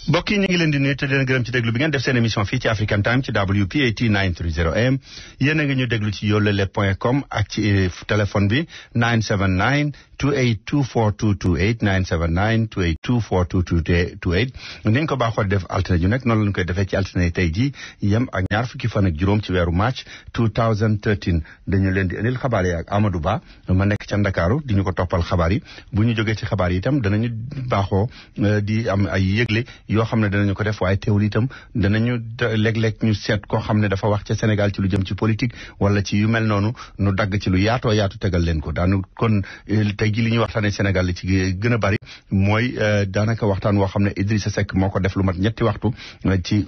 mbokk yi ñu ngi leen di nuyu te di leen gërëm ci déglu bi ngeen def seen émission fii ci African Time ci WPAT 930 AM yéen a ngi ñu déglu ci yoolele.com ak ci téléphone bi 979 2824228 979 2824228 ni ñu ko baaxoo def altine ju nekk noonu lañu koy defee ci altine tey jii yem ak ñaar fukki fan ak juróom ci weeru mars 2013 dañu leen di indil xabaar yi ak Amadou Ba ma nekk ca Ndakaaru di ñu ko toppal xabaar yi bu ñu jógee ci xabaar yi itam danañu baaxoo di am ay yëgle yoo xam ne danañu ko def waaye teewul itam danañu léeg-léeg ñu seet koo xam ne dafa wax ca Sénégal ci lu jëm ci politique wala ci yu mel noonu nu dagg ci lu yaatoo yaatu tegal leen ko daanu kon tey ji li ñuy waxtaanee Sénégal li ci gën a bari mooy daanaka waxtaan woo xam ne Idrissa Seck moo ko def lu mat ñetti waxtu ci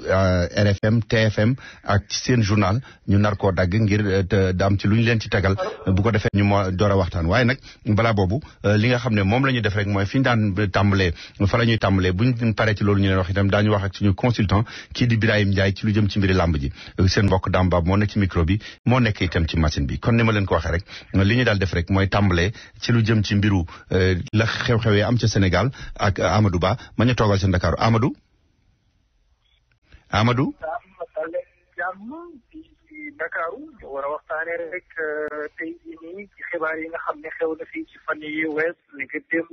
RFM TFM ak ci seen journal ñu nar koo dagg ngir daam ci lu ñu leen ci tegal bu ko defee ñu moo door a waxtaan waaye nag balaa boobu li nga xam ne moom la ñuy def rek mooy fi ñu daan tàmbalee fa la ñuy tàmbalee buñ paree ci loolu ñu leen wax itam daañu wax ak suñu consultant kii di Birahim Ndiaye ci lu jëm ci mbiri làmb ji seen mbokk Damba moo nekk ci micro bi moo nekk itam ci machine bi kon ni ma leen ko waxee rek li ñu daal def rek mooy tàmbalee ci lu jëm ci mbiru la xew-xewee am ca Sénégal ak Amadou Ba ma ñu toogal ca Ndakaaru Amadou Ndakaaru ñu war a waxtaanee rek tey jii nii ci xibaar yi nga xam ne xew na fii ci fan yi wees ni nga démb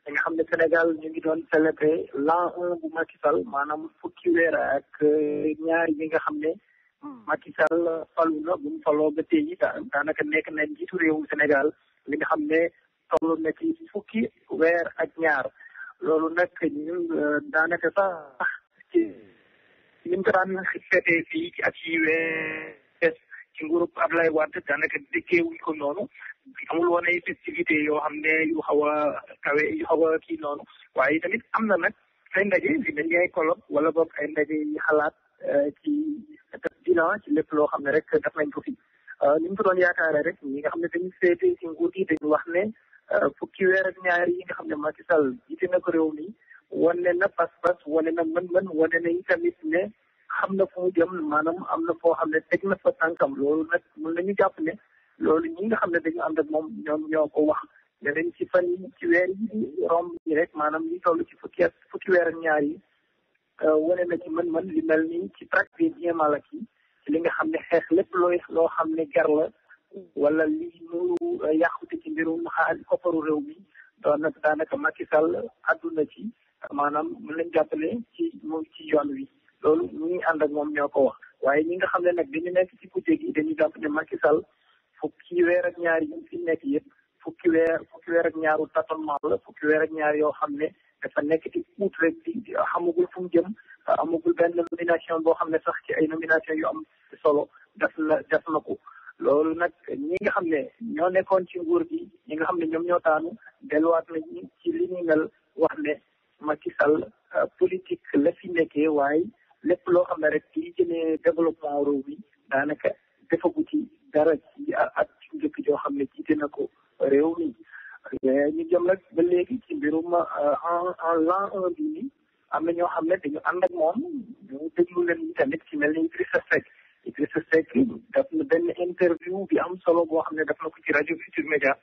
nga xam ne Sénégal ñu ngi doon célébrer l'an 1 bu Macky Sall maanaam fukki weer ak ñaar yi nga xam ne Macky Sall falu na bu mu faloo ba tey daanaka nekk na njiitu réewum Sénégal li nga xam ne toll na ci fukki weer ak ñaar loolu nag ñun daanaka sax ci ni mu ko daan feetee fii ci at yi wees ci nguurub Abdoulaye Wade daanaka dëkkee wuñ ko noonu amul woon ay festivités yoo xam ne yu xaw a kawe yu xaw a kii noonu waaye tamit am na nag ay ndaje li mel ni ay colloque wala boog ay ndaje yi xalaat ci def bilan ci lépp loo xam ne rek def nañ ko fi ni ñu ko doon yaakaare rek ñi nga xam ne dañu féete ci nguur gi dañu wax ne fukki weer ak ñaar yi nga xam ne Macky Sall jiite na ko réew mi wane na pas-pas wane na mën-mën wane na itamit ne xam na fu mu jëm maanaam am na foo xam ne teg na fa tànkam loolu nag mën nañu jàpp ne loolu ñi nga xam ne dañu ànd ak moom ñoom ñoo ko wax ne dañ ci fan ci weer yi romb yi rek maanaam li toll ci fukki weer ak ñaar yi wane na ci mën-mën li mel ni ci traque des biens mal acquis ci li nga xam ne xeex lépp loo xam ne ger la wala li nuru yàqute ci mbirum xaalis kopparu réew mi daanaka Macky Sall àdduna ci maanaam mën lañ jàppale ci yoon wi loolu ñi ànd ak moom ñoo ko wax waaye ñi nga xam ne nag dañu nekk ci kujje gi dañuy jàpp ne Macky Sall fukki weer ak ñaar yi fi nekk yëpp fukki weer ak ñaaru tâtonnement la fukki weer ak ñaar yoo xam ne dafa nekk ci ut rek di xamagul fu mu jëm amagul benn nomination boo xam ne sax ci ay nomination yu am solo def na ko loolu nag ñi nga xam ne ñoo nekkoon ci nguur gi ñi nga xam ne ñoom ñoo taanu delluwaat nañu ci li ñu mel wax ne Macky Sall politique la fi nekkee waaye lépp loo xam ne rek li jëmee développement réew mi daanaka defagu ci dara ci ak ci njëkk joo xam ne jiite na ko réew mi ñu jëm nag ba léegi ci mbirum en l'an 1 bi nii am na ñoo xam ne dañu ànd ak moom ñu déglu leen tamit ci mel ni Idrissa Seck def na benn interview bi am solo boo xam ne def na ko ci rajo Futur Média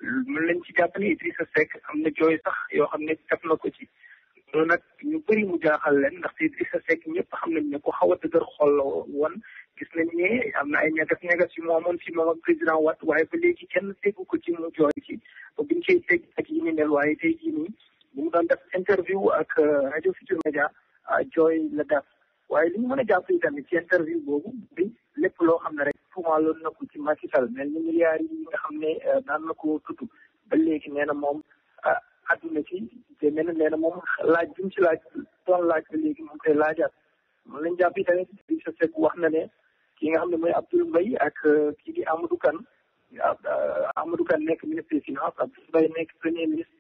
mën lañ ci jàpp ne Idrissa Seck am na jooy sax yoo xam ne def na ko ci loolu nag ñu bëri mu jaaxal leen ndaxte Idrissa Seck ñëpp xam nañ ne ko xaw a dëgër xol la woon gis nañ ne am na ay ñagas yu mu amoon fi moom ak président Wade waaye ba léegi kenn déggu ko ci mu jooy ci ba biñ koy teg ak yi ni mel waaye tey jii nii bu mu doon def interview ak rajo Futur Média jooy la def waaye li ñu mën a jàpp yi tamit ci interview boobu bi lépp loo xam ne rek tuumaaloon na ko ci Macky Sall mel ni milliards yi nga xam ne daan na ko tudd ba léegi nee na moom adduna ci te nee na moom laaj bi mu ci doon laaj ba léegi moom koy laajaat mën lañ jàpp yi tamit Idrissa Seck wax na ne ki nga xam ne mooy Abdoul Mbaye ak kii di Amadou Kane nekk ministre des finances Abdoul Mbaye nekk premier ministre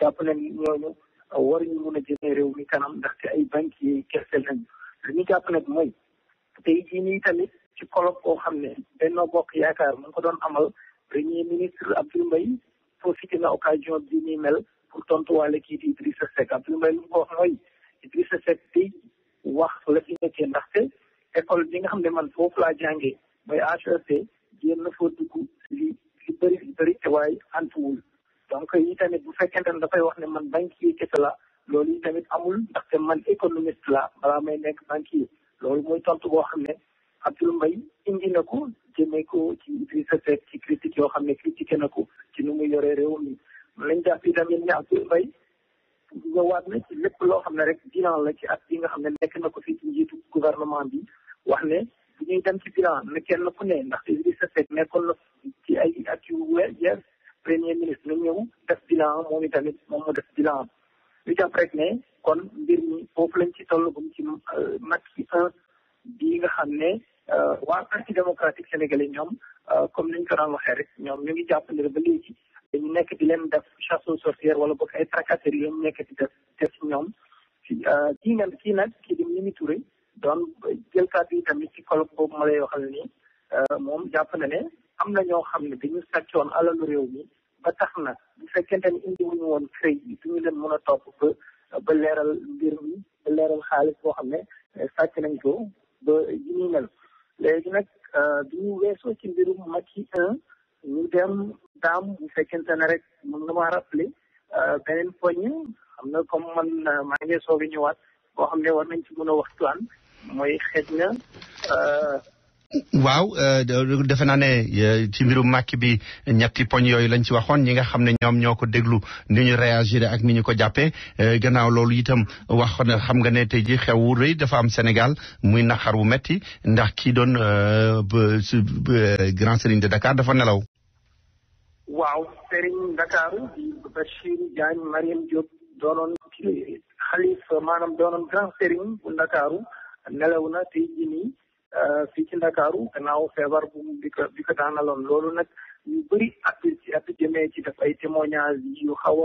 jàpp nañ ñooñu waruñu mun a jëmee réew mi kanam ndaxte ay banques yi kese lañu li ñu jàpp nag mooy tey jii nii tamit ci colloque boo xam ne Benno Bokk Yaakaar mu ngi ko doon amal premier ministre Abdoul Mbaye profité na occasion bi ni mel pour tontuwaale kii di Idrissa Seck Abdoul Mbaye lu mu ko wax mooy Idrissa Seck tey wax la fi nekkee ndaxte école bi nga xam ne man foofu laa jàngee mooy HEC jéem na foo dugg li bëri te waaye antuwul donc yi tamit bu fekkente ne dafay wax ne man banquier kese la loolu yi tamit amul ndaxte man économiste la balaa may nekk banquier loolu mooy tontu boo xam ne Abdoul Mbaye indi na ko jëmee ko ci Idrissa Seck ci critique yoo xam ne critiqué na ko ci nu mu yoree réew mi lañ jàpp yi tamit ne Abdoul Mbaye ñëwaat na ci lépp loo xam ne rek bilan la ci at bi nga xam ne nekk na ko fii ci njiitu gouvernement bi wax ne bu ñuy dem ci bilan ne kenn ku ne ndaxte Idrissa Seck nekkoon na ci ay at yu yees premier ministre na ñëw def bilan moom itamit moom mu def bilan ñu jàpp rek ne kon mbir mi foofu lañ ci tollagum ci Macky 1 bii nga xam ne waa parti démocratique sénégalais ñoom comme niñ ko daan waxee rek ñoom ñu ngi jàpp ne ba léegi dañu nekk di leen def chasse aux sorcières wala boog ay tracasseries yi ñu nekk di def ci ñoom kii nag di Mimi Touré doon jël kàddu yi tamit ci colloque boobu ma lay waxal nii moom jàpp na ne am na ñoo xam ne dañu sàccoon alalu réew mi ba tax na bu fekkente ni indi wuñu woon CREI bi duñu leen mën a topp ba leeral mbir mi ba leeral xaalis boo xam ne sàcc nañ ko ba yi ñu mel léegi nag bi ñu weesoo ci mbirum Macky 1 ñu dem daam bu fekkente ne rek mën na maa rappelé beneen poñ xam na comme man maa ngi soog a ñëwaat boo xam ne war nañ ci mën a waxtaan mooy xëj na waaw defe naa ne ci mbirum Macky bi ñetti poñ yooyu lañ ci waxoon ñi nga xam ne ñoom ñoo ko déglu ni ñu réagir ak ni ñu ko jàppee gannaaw loolu itam wax na xam nga ne tey ji xew wu rëy dafa am Sénégal muy naqar wu metti ndax kii doon grand Serigne de Dakar dafa nelaw. waaw Serigne Dakaru di Bachirou Diagne Mariam Diop doonoon xalifa maanaam doonoon grand Serigne bu Dakaru nelaw na tey jii nii fii ci Ndakaaru gannaaw feebar bu bi ko daanaloon loolu nag ñu bëri at jëmee ci def ay témoignage yu xaw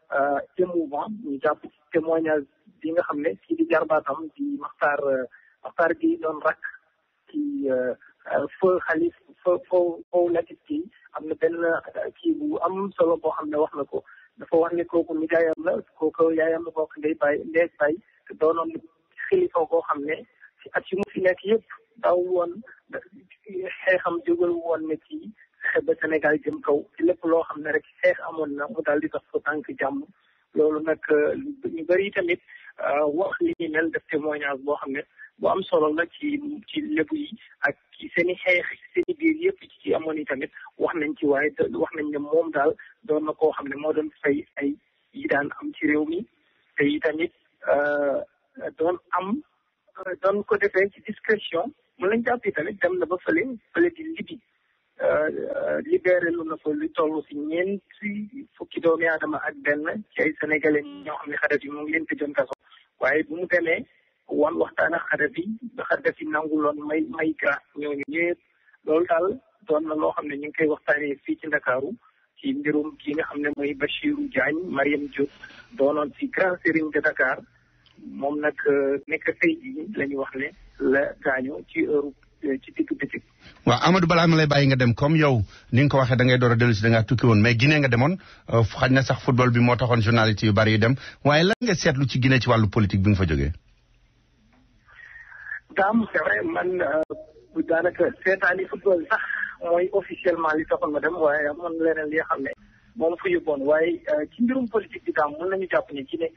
a émouvant ñu jàpp ci témoignage bi nga xam ne kii di jarbaatam di Maxtaar gi doon rakk ci feu xalif feu latif kii am na benn kii bu am solo boo xam ne wax na ko dafa wax ne kooku nijaayam la kooku yaayam la bokk ndey bay te doonoon xilifa koo xam ne ci at yu mu fi nekk yëpp daw woon xeexam jógal woon ne ci fexe ba Sénégal jëm kaw ci lépp loo xam ne rek xeex amoon na mu daal di tax ko tànk jàmm loolu nag ñu bëri tamit wax li ñu mel def témoignage boo xam ne bu am solo la ci lébu yi ak ci seen i xeex seen i biir yëpp ci amoon yi tamit wax nañ ci waaye wax nañ ne moom daal doon na koo xam ne moo doon fay ay yi daan am ci réew mi te yi tamit doon ko defee ci discrétion mu lañ jàpp tamit dem na ba fële di Libye libéré lu na fa lu toll si ñeenti fukki doomi aadama ak benn ci ay sénégalais ñoo xam ne Kadhafi mu ngi leen tëjoon kaso waaye bu mu demee wan waxtaan ak Kadhafi ba Kadhafi nanguloon may grâce ñooñu ñëpp loolu daal doon na loo xam ne ñu ngi koy waxtaanee fii ci Ndakaaru ci mbirum ki nga xam ne mooy Bachirou Diagne Mariam Diop doonoon ci grand Serigne de Dakar moom nag nekk tey jii la ñu wax ne la gaañoo ci heure ci digg bëccëg. waaw Amadou balaa ma lay bàyyi nga dem comme yow ni nga ko waxee da ngay door a dellu si da ngaa tukki woon mais Guinée nga demoon xaj na sax football bi moo taxoon journaliste yu bari yu dem waaye lan nga seetlu ci Guinée ci wàllu politique bi nga fa jógee. daam c'est vrai man daanaka seetaani football sax mooy officiellement li taxoon ma dem waaye amoon leneen li nga xam ne moom fa yóbboon waaye ci mbirum politique bi daam mën nañu jàpp ne Guinée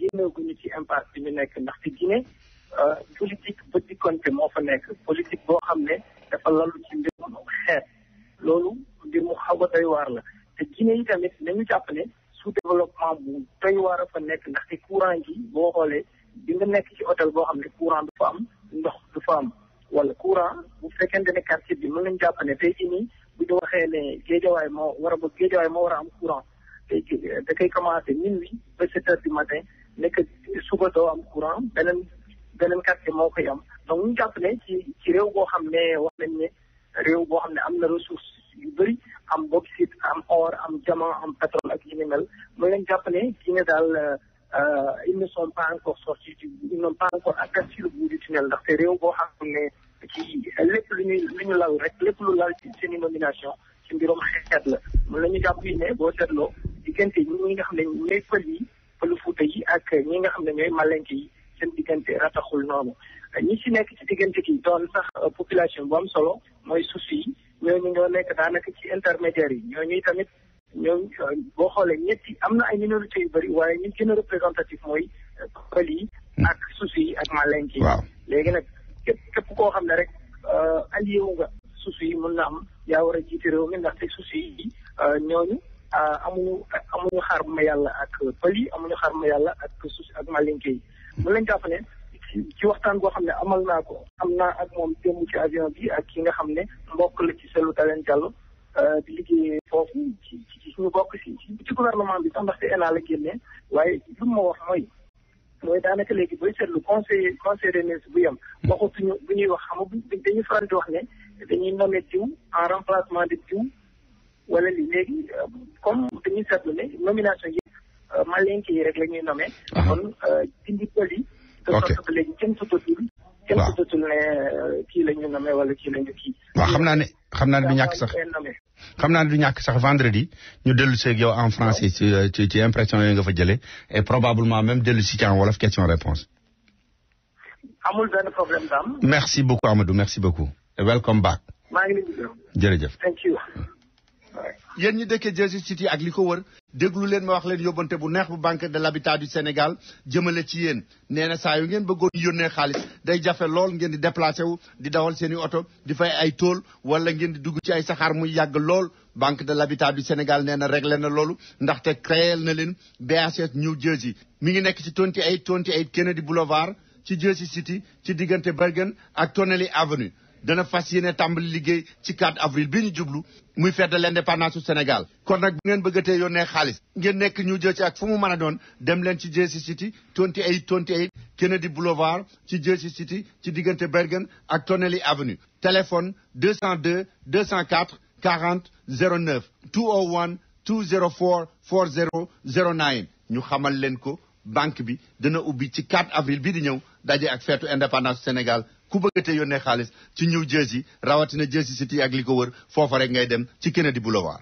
génneeguñu ci impasse bi ñu nekk ndaxte Guinée politique ba dikkonte moo fa nekk politique boo xam ne dafa lalu ci mbirum xeet loolu mbir mu xaw a doy waar la te Guinée yi tamit nañu jàpp ne sous développement bu doy waar a fa nekk ndaxte courant gi boo xoolee di nga nekk ci hôtel boo xam ne courant du fa am ndox du fa am wala courant bu fekkente ne quartier bi mën nañu jàpp ne tey jii nii bu ñu waxee ne Géejawaay moo war a am courant tey da koy commencé minuit ba 7 heures du matin nekk suba doo am courant beneen quartier moo koy am donc ñu jàpp ne ci réew boo xam ne wax nañ ne réew boo xam ne am na ressource yu bëri am bauxite am or am diamant am pétrole ak yi ni mel mooy leen jàpp ne Guinée daal ils ne sont pas encore sortis ils n'ont pas encore aperçu le bout du tunnel ndaxte réew boo xam ne ci lépp lu ñu lal rek lépp lu lal ci seen i nomination ci mbirum xeet la mën nañu jàpp ne boo seetloo diggante ñi nga xam ne ñooy pëlu Fuuta yi ak ñi nga xam ne ñooy Malenke yi seen diggante rataxul noonu ñi ci nekk ci diggante ki doon sax population bu am solo mooy Soussou yi ñooñu ñoo nekk daanaka ci intermédiaire yi ñooñu tamit ñooñu boo xoolee ñetti am na ay minorités yu bëri waaye ñi gën a représentatif mooy pël yi ak Soussou yi ak Malenke yi. léegi nag képp koo xam ne rek allié wu nga Soussou yi mën na am yaa war a jiite réew mi ndaxte Soussou yi ñooñu amuñu xaar ma yàlla ak pël yi amuñu xaar ma yàlla ak Soussou ak Malenke yi. mën nañu jàpp ne ci waxtaan boo xam ne am naa ak moom démb ci avion bi ak ki nga xam ne mbokk la ci Cellou Dalein Diallo di liggéey foofu ci suñu bokk ci gouvernement bi sax ndaxte ENA la génnee waaye lu ma wax mooy daanaka léegi booy seetlu conseil des ministres bu yem waxatuñu bu ñuy wax xam nga dañuy faral di wax ne dañuy nommé diw en remplacement de diw wala li léegi comme dañuy seetlu ne nomination yi Malenke yi rek la ñuy nommé kon dindi pël yi de sorte que léegi kenn tuddatul ne kii la ñu nommé wala kii la ñu kii. waaw xam naa ne du ñàkk sax vendredi ñu dellu seeg yow en français ci impression yooyu nga fa jëlee et probablement même dellu si ci en wolof question réponse. amul benn problème daam. merci beaucoup Amadou merci beaucoup. welcome back. maa ngi leen di gërëm. jërëjëf. thank you. yéen ñi dëkkee Jersey City ak li ko wër déglu leen ma wax leen yóbbante bu neex bu banque de l'habitat du Sénégal jëmale ci yéen nee na saa yu ngeen bëggoon yónnee xaalis day jafe lool ngeen di déplacé wu di dawal seen i oto di fay ay tool wala ngeen di dugg ci ay saxaar muy yàgg lool banque de l'habitat du Sénégal nee na réglé na loolu ndaxte créé na leen BHS New Jersey mi ngi nekk ci 28 Kennedy Boulevard ci Jersey City ci diggante Bergen ak Tonnelle Avenue. dana fas yéene tàmbali liggéey ci 4 avril bi ñu jublu muy fête de l'indépendance du Sénégal kon nag bu ngeen bëggatee yónnee xaalis ngeen nekk ñu Jersey ak fu mu mën a doon dem leen ci Jersey City 28 Kennedy Boulevard ci Jersey City ci diggante Bergen ak Tonnelle Avenue téléphone 202 204 40 09 201 204 40 09 ñu xamal leen ko banque bi dana ubbi ci 4 avril bi di ñëw daje ak feetu indépendance du Sénégal ku bëggatee yónnee xaalis ci New Jersey rawatina Jersey City ak li ko wër foofa rek ngay dem ci Kennedy Boulevard.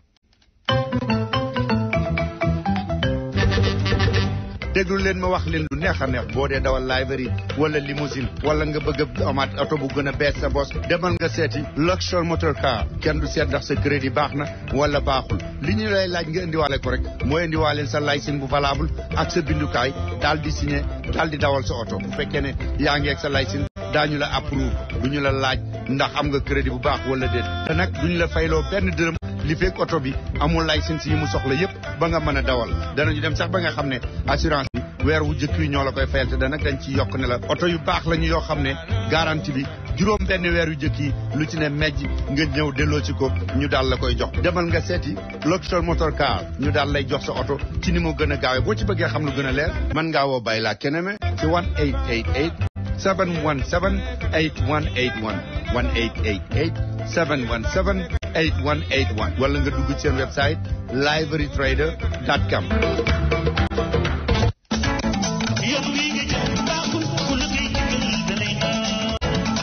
déglu leen ma wax leen lu neex a neex boo dee dawal livery wala limousine wala nga bëgg a amaat oto bu gën a bees sa bos demal nga seeti Luxor Motor Car kenn du seet ndax sa crédit baax na wala baaxul li ñu lay laaj nga indiwaale ko rek mooy indiwaale sa licence bu valable ak sa bindukaay daal di signé daal di dawal sa oto bu fekkee ne yaa ngi ak sa licence daañu la approuve du ñu la laaj ndax am nga crédit bu baax wala déet te nag duñu la fayloo benn dërëm li fekk oto bi amul licence yi mu soxla yépp ba nga mën a dawal danañu dem sax ba nga xam ne assurance bi weer wu jëkk yi ñoo la koy fayal te nag dañ ci yokk ne la oto yu baax lañu yoo xam ne garantie bi juróom benn weer yu jëkk yi lu ci ne mejj nga ñëw delloo ci ko ñu daal la koy jox demal nga seeti Luxor Motor Car ñu daal lay jox sa oto ci ni mu gën a gaawee boo ci bëggee xam lu gën a leer mën ngaa woo Baye la Keneme ci 1888 717 8181 1888 717 8181 wala nga dugg ci seen website liverytrader.com.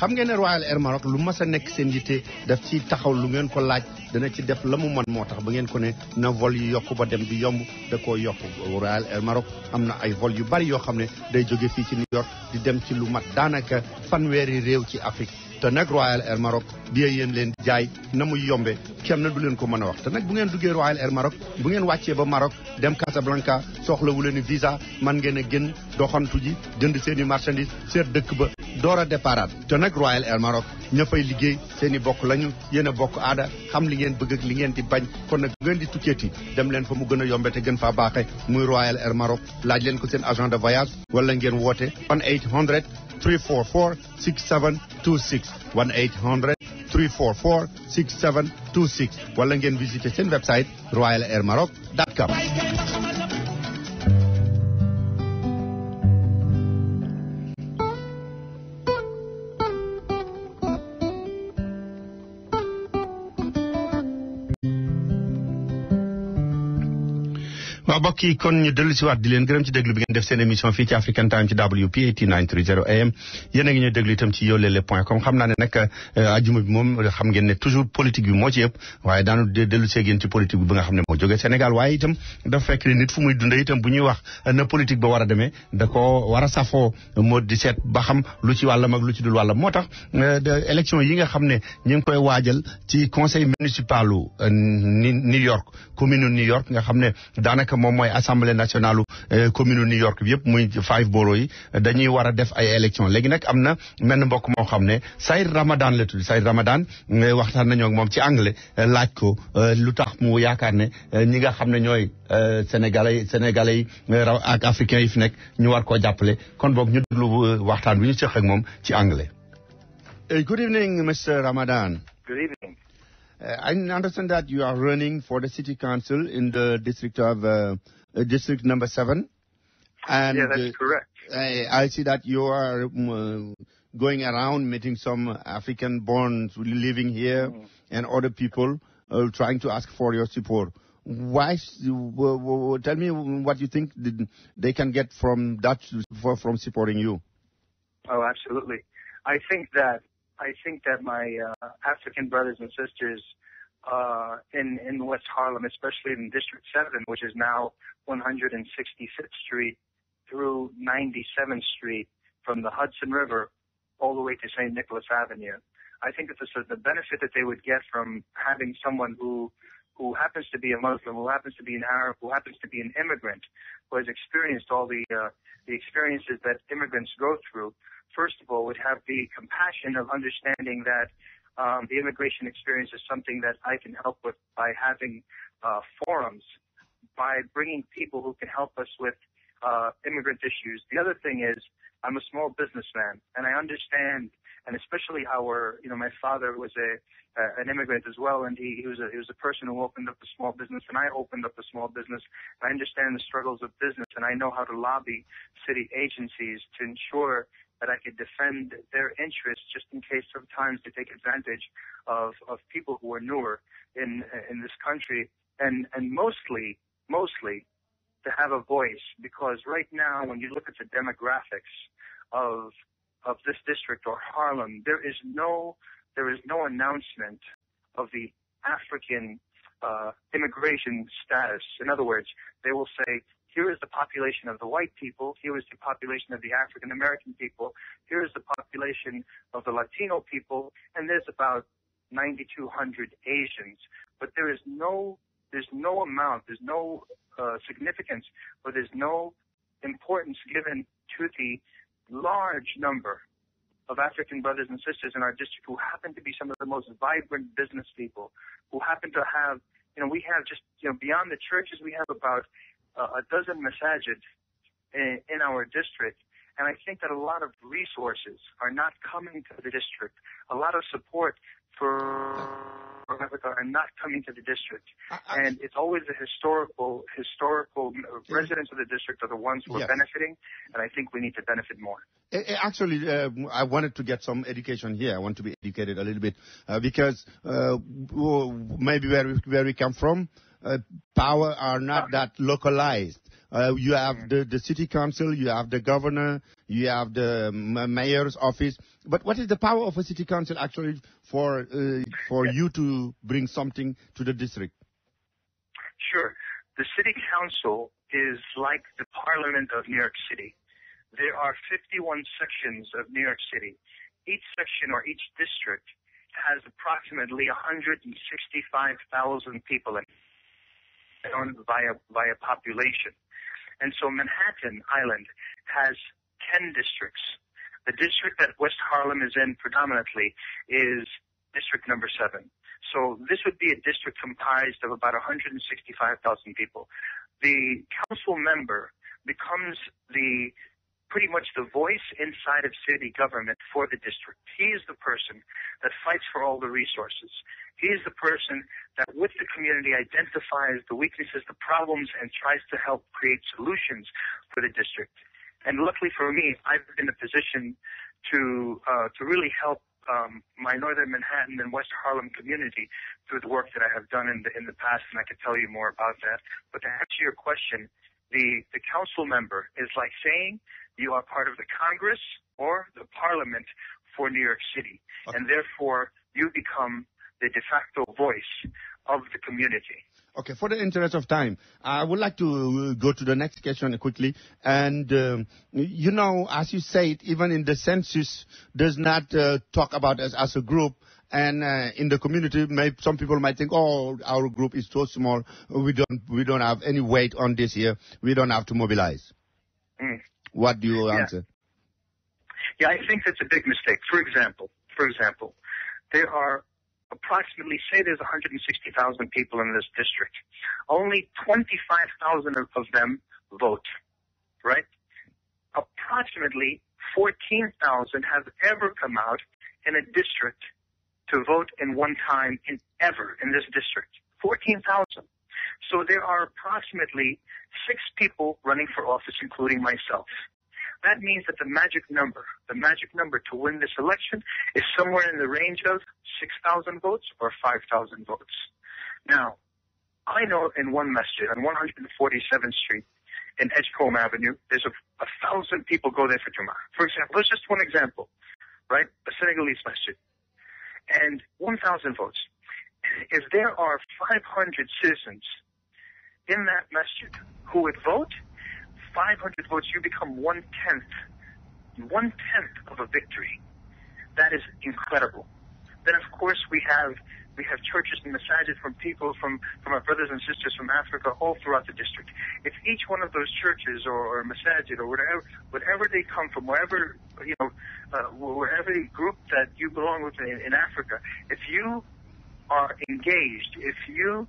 xam ngeen ne Royal Air Maroc lu mas a nekk seen yitte daf ci taxaw lu ngeen ko laaj dana ci def la mu mën moo tax ba ngeen ko ne na vol yi yokk ba dem bi yomb da koo yokk Royal Air Maroc am na ay vol yu bari yoo xam ne day jóge fii ci New York di dem ci lu mat daanaka fanweeri réew ci Afrique te nag Royal Air Maroc bi yéen leen jaay na muy yombe kenn du leen ko mën a wax te nag bu ngeen duggee Royal Air Maroc bu ngeen wàccee ba Maroc dem Casablanca soxlawu leen visa man ngeen a gën doxantu ji jënd seen i marchandise seet dëkk ba door a départ te nag Royal Air Maroc ña fay liggéey seen i bokk lañu yéen a bokk aada xam li ngeen bëgg ak li ngeen di bañ kon nag bu ngeen di tukkeeti dem leen fa mu gën a yombe te gën faa baaxe muy Royal Air Maroc laaj leen ko seen agent de voyage wala ngeen woote 1-800 344 6726 1-800 344 6726 wala ngeen visiter seen website royalairmaroc.com. waaw mbokk yi kon ñu dellu si waat di leen gërëm ci déglu bi ngeen def seen émission fii ci African Time ci WPAT 930 AM yéen a ngi ñu déglu itam ci yolele.com xam naa ne nag ajuma bi moom xam ngeen ne toujours politique bi moo ci yëpp waaye daanu dellu see génn ci politique bi nga xam ne moo jógee Sénégal waaye itam dafa fekk ne nit fu muy dundee itam bu ñuy wax na politique ba war a demee da ko war a safoo moo di seet ba xam lu ci wàllam ak lu ci dul wàllam moo tax élection yi nga xam ne ñu ngi koy waajal ci conseil municipalu New York commune New York nga xam ne daanaka moom mooy assemblée nationale commune New York bi yëpp muy 5 boroughs yi dañuy war a def ay élection léegi nag am na menn mbokk moo xam ne Saïd Ramadan la tudd Saïd Ramadan waxtaan nañoo ak moom ci anglais laaj ko lu tax mu yaakaar ne ñi nga xam ne ñooy sénégalais yi ak africains yi fi nekk ñu war koo jàppale kon boog ñu déglu waxtaan bi ñu seq ak moom ci anglais. Good evening, Mr. Ramadan. Good evening. I understand that you are running for the city council in the district of district number 7. And yeah, that's correct. I see that you are going around meeting some African-born living here and other people trying to ask for your support. Why? Tell me what you think they can get from that from supporting you. Oh, absolutely. I think that my African brothers and sisters in West Harlem, especially in District 7, which is now 166th Street through 97th Street, from the Hudson River all the way to St. Nicholas Avenue. I think that the benefit that they would get from having someone who happens to be a Muslim, who happens to be an Arab, who happens to be an immigrant, who has experienced all the experiences that immigrants go through, first of all, would have the compassion of understanding that the immigration experience is something that I can help with by having forums, by bringing people who can help us with immigrant issues. The other thing is I'm a small businessman, and I understand, and especially my father was an immigrant as well, and he was a person who opened up a small business, and I opened up a small business. I understand the struggles of business, and I know how to lobby city agencies to ensure that I could defend their interests just in case sometimes they take advantage of people who are newer in this country, and mostly to have a voice, because right now when you look at the demographics of this district or Harlem, there is no announcement of the African immigration status. In other words, they will say, here is the population of the white people, here is the population of the African American people, here is the population of the Latino people, and there's about 9,200 Asians. But there's no amount, there's no significance, or there's no importance given to the large number of African brothers and sisters in our district who happen to be some of the most vibrant business people, who happen to have, we have just, beyond the churches, we have about a dozen masajid in our district. And I think that a lot of resources are not coming to the district. A lot of support for Africa are not coming to the district. And it's always the historical residents of the district are the ones who are benefiting. And I think we need to benefit more. Actually, I wanted to get some education here. I want to be educated a little bit because maybe where we come from, power are not that localized. You have the city council, you have the governor, you have the mayor's office. But what is the power of a city council actually for you to bring something to the district? Sure. The city council is like the parliament of New York City. There are 51 sections of New York City. Each section or each district has approximately 165,000 people in it via population. And so Manhattan Island has 10 districts. The district that West Harlem is in predominantly is district number 7. So this would be a district comprised of about 165,000 people. The council member becomes pretty much the voice inside of city government for the district. He is the person that fights for all the resources. He is the person that with the community identifies the weaknesses, the problems, and tries to help create solutions for the district. And luckily for me, I've been in a position to really help my Northern Manhattan and West Harlem community through the work that I have done in the past, and I could tell you more about that. But to answer your question, the council member is like saying you are part of the Congress or the Parliament for New York City, and therefore you become the de facto voice of the community. Okay, for the interest of time, I would like to go to the next question quickly. And, as you said, even in the census does not talk about us as a group. And in the community, some people might think, oh, our group is so small, we don't have any weight on this here, we don't have to mobilize. What do you answer? Yeah, I think that's a big mistake. For example, there are approximately, say there's 160,000 people in this district. Only 25,000 of them vote, right? Approximately 14,000 have ever come out in a district to vote in one time ever in this district. 14,000. So there are approximately 6 people running for office, including myself. That means that the magic number to win this election is somewhere in the range of 6,000 votes or 5,000 votes. Now, I know in one masjid on 147th Street in Edgecombe Avenue, there's 1,000 people go there for Jummah. For example, that's just one example, right? A Senegalese masjid. And 1,000 votes. If there are 500 citizens in that masjid who would vote, 500 votes, you become one-tenth of a victory. That is incredible. Then, of course, we have churches and masajid from people, from our brothers and sisters from Africa all throughout the district. If each one of those churches or masajid or whatever they come from, wherever the group that you belong with in Africa, if you are engaged, if you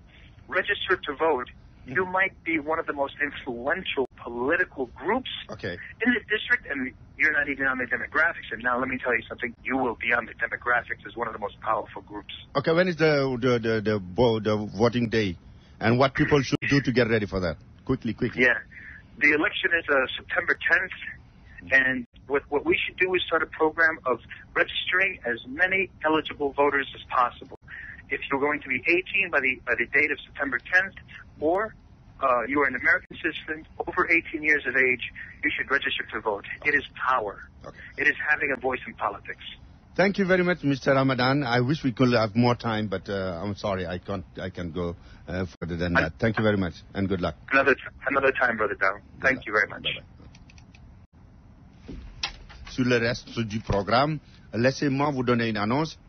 register to vote, you might be one of the most influential political groups in the district, and you're not even on the demographics. And now let me tell you something, you will be on the demographics as one of the most powerful groups. Okay, when is the voting day, and what people should do to get ready for that? Quickly. Yeah, the election is September 10th, and what we should do is start a program of registering as many eligible voters as possible. If you're going to be 18 by the date of September 10th, or you are an American citizen over 18 years of age, you should register to vote. It is power. It is having a voice in politics. Thank you very much, Mr. Ramadan. I wish we could have more time, but I'm sorry, I can't go further than that. Thank you very much, and good luck. Another time, Brother Dow. Thank you very much. Bye-bye. Sur le reste du programme, laissez-moi vous donner une annonce.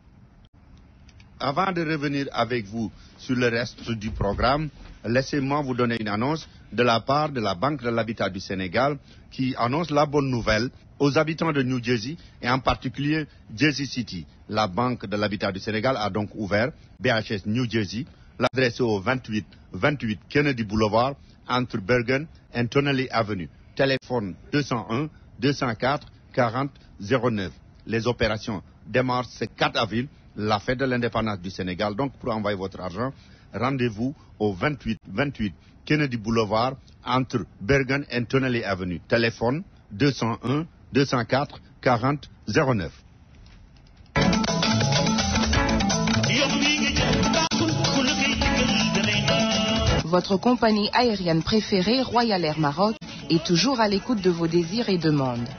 Avant de revenir avec vous sur le reste du programme, laissez-moi vous donner une annonce de la part de la Banque de l'Habitat du Sénégal qui annonce la bonne nouvelle aux habitants de New Jersey et en particulier Jersey City. La Banque de l'Habitat du Sénégal a donc ouvert BHS New Jersey. L'adresse est au 28 Kennedy Boulevard entre Bergen et Tonelli Avenue. Téléphone 201 204 40 09. Les opérations démarrent ce 4 avril, la fête de l'indépendance du Sénégal. Donc, pour envoyer votre argent, rendez-vous au 28 Kennedy Boulevard entre Bergen et Tonelli Avenue. Téléphone 201 204 40 09. Votre compagnie aérienne préférée, Royal Air Maroc, est toujours à l'écoute de vos désirs et demandes.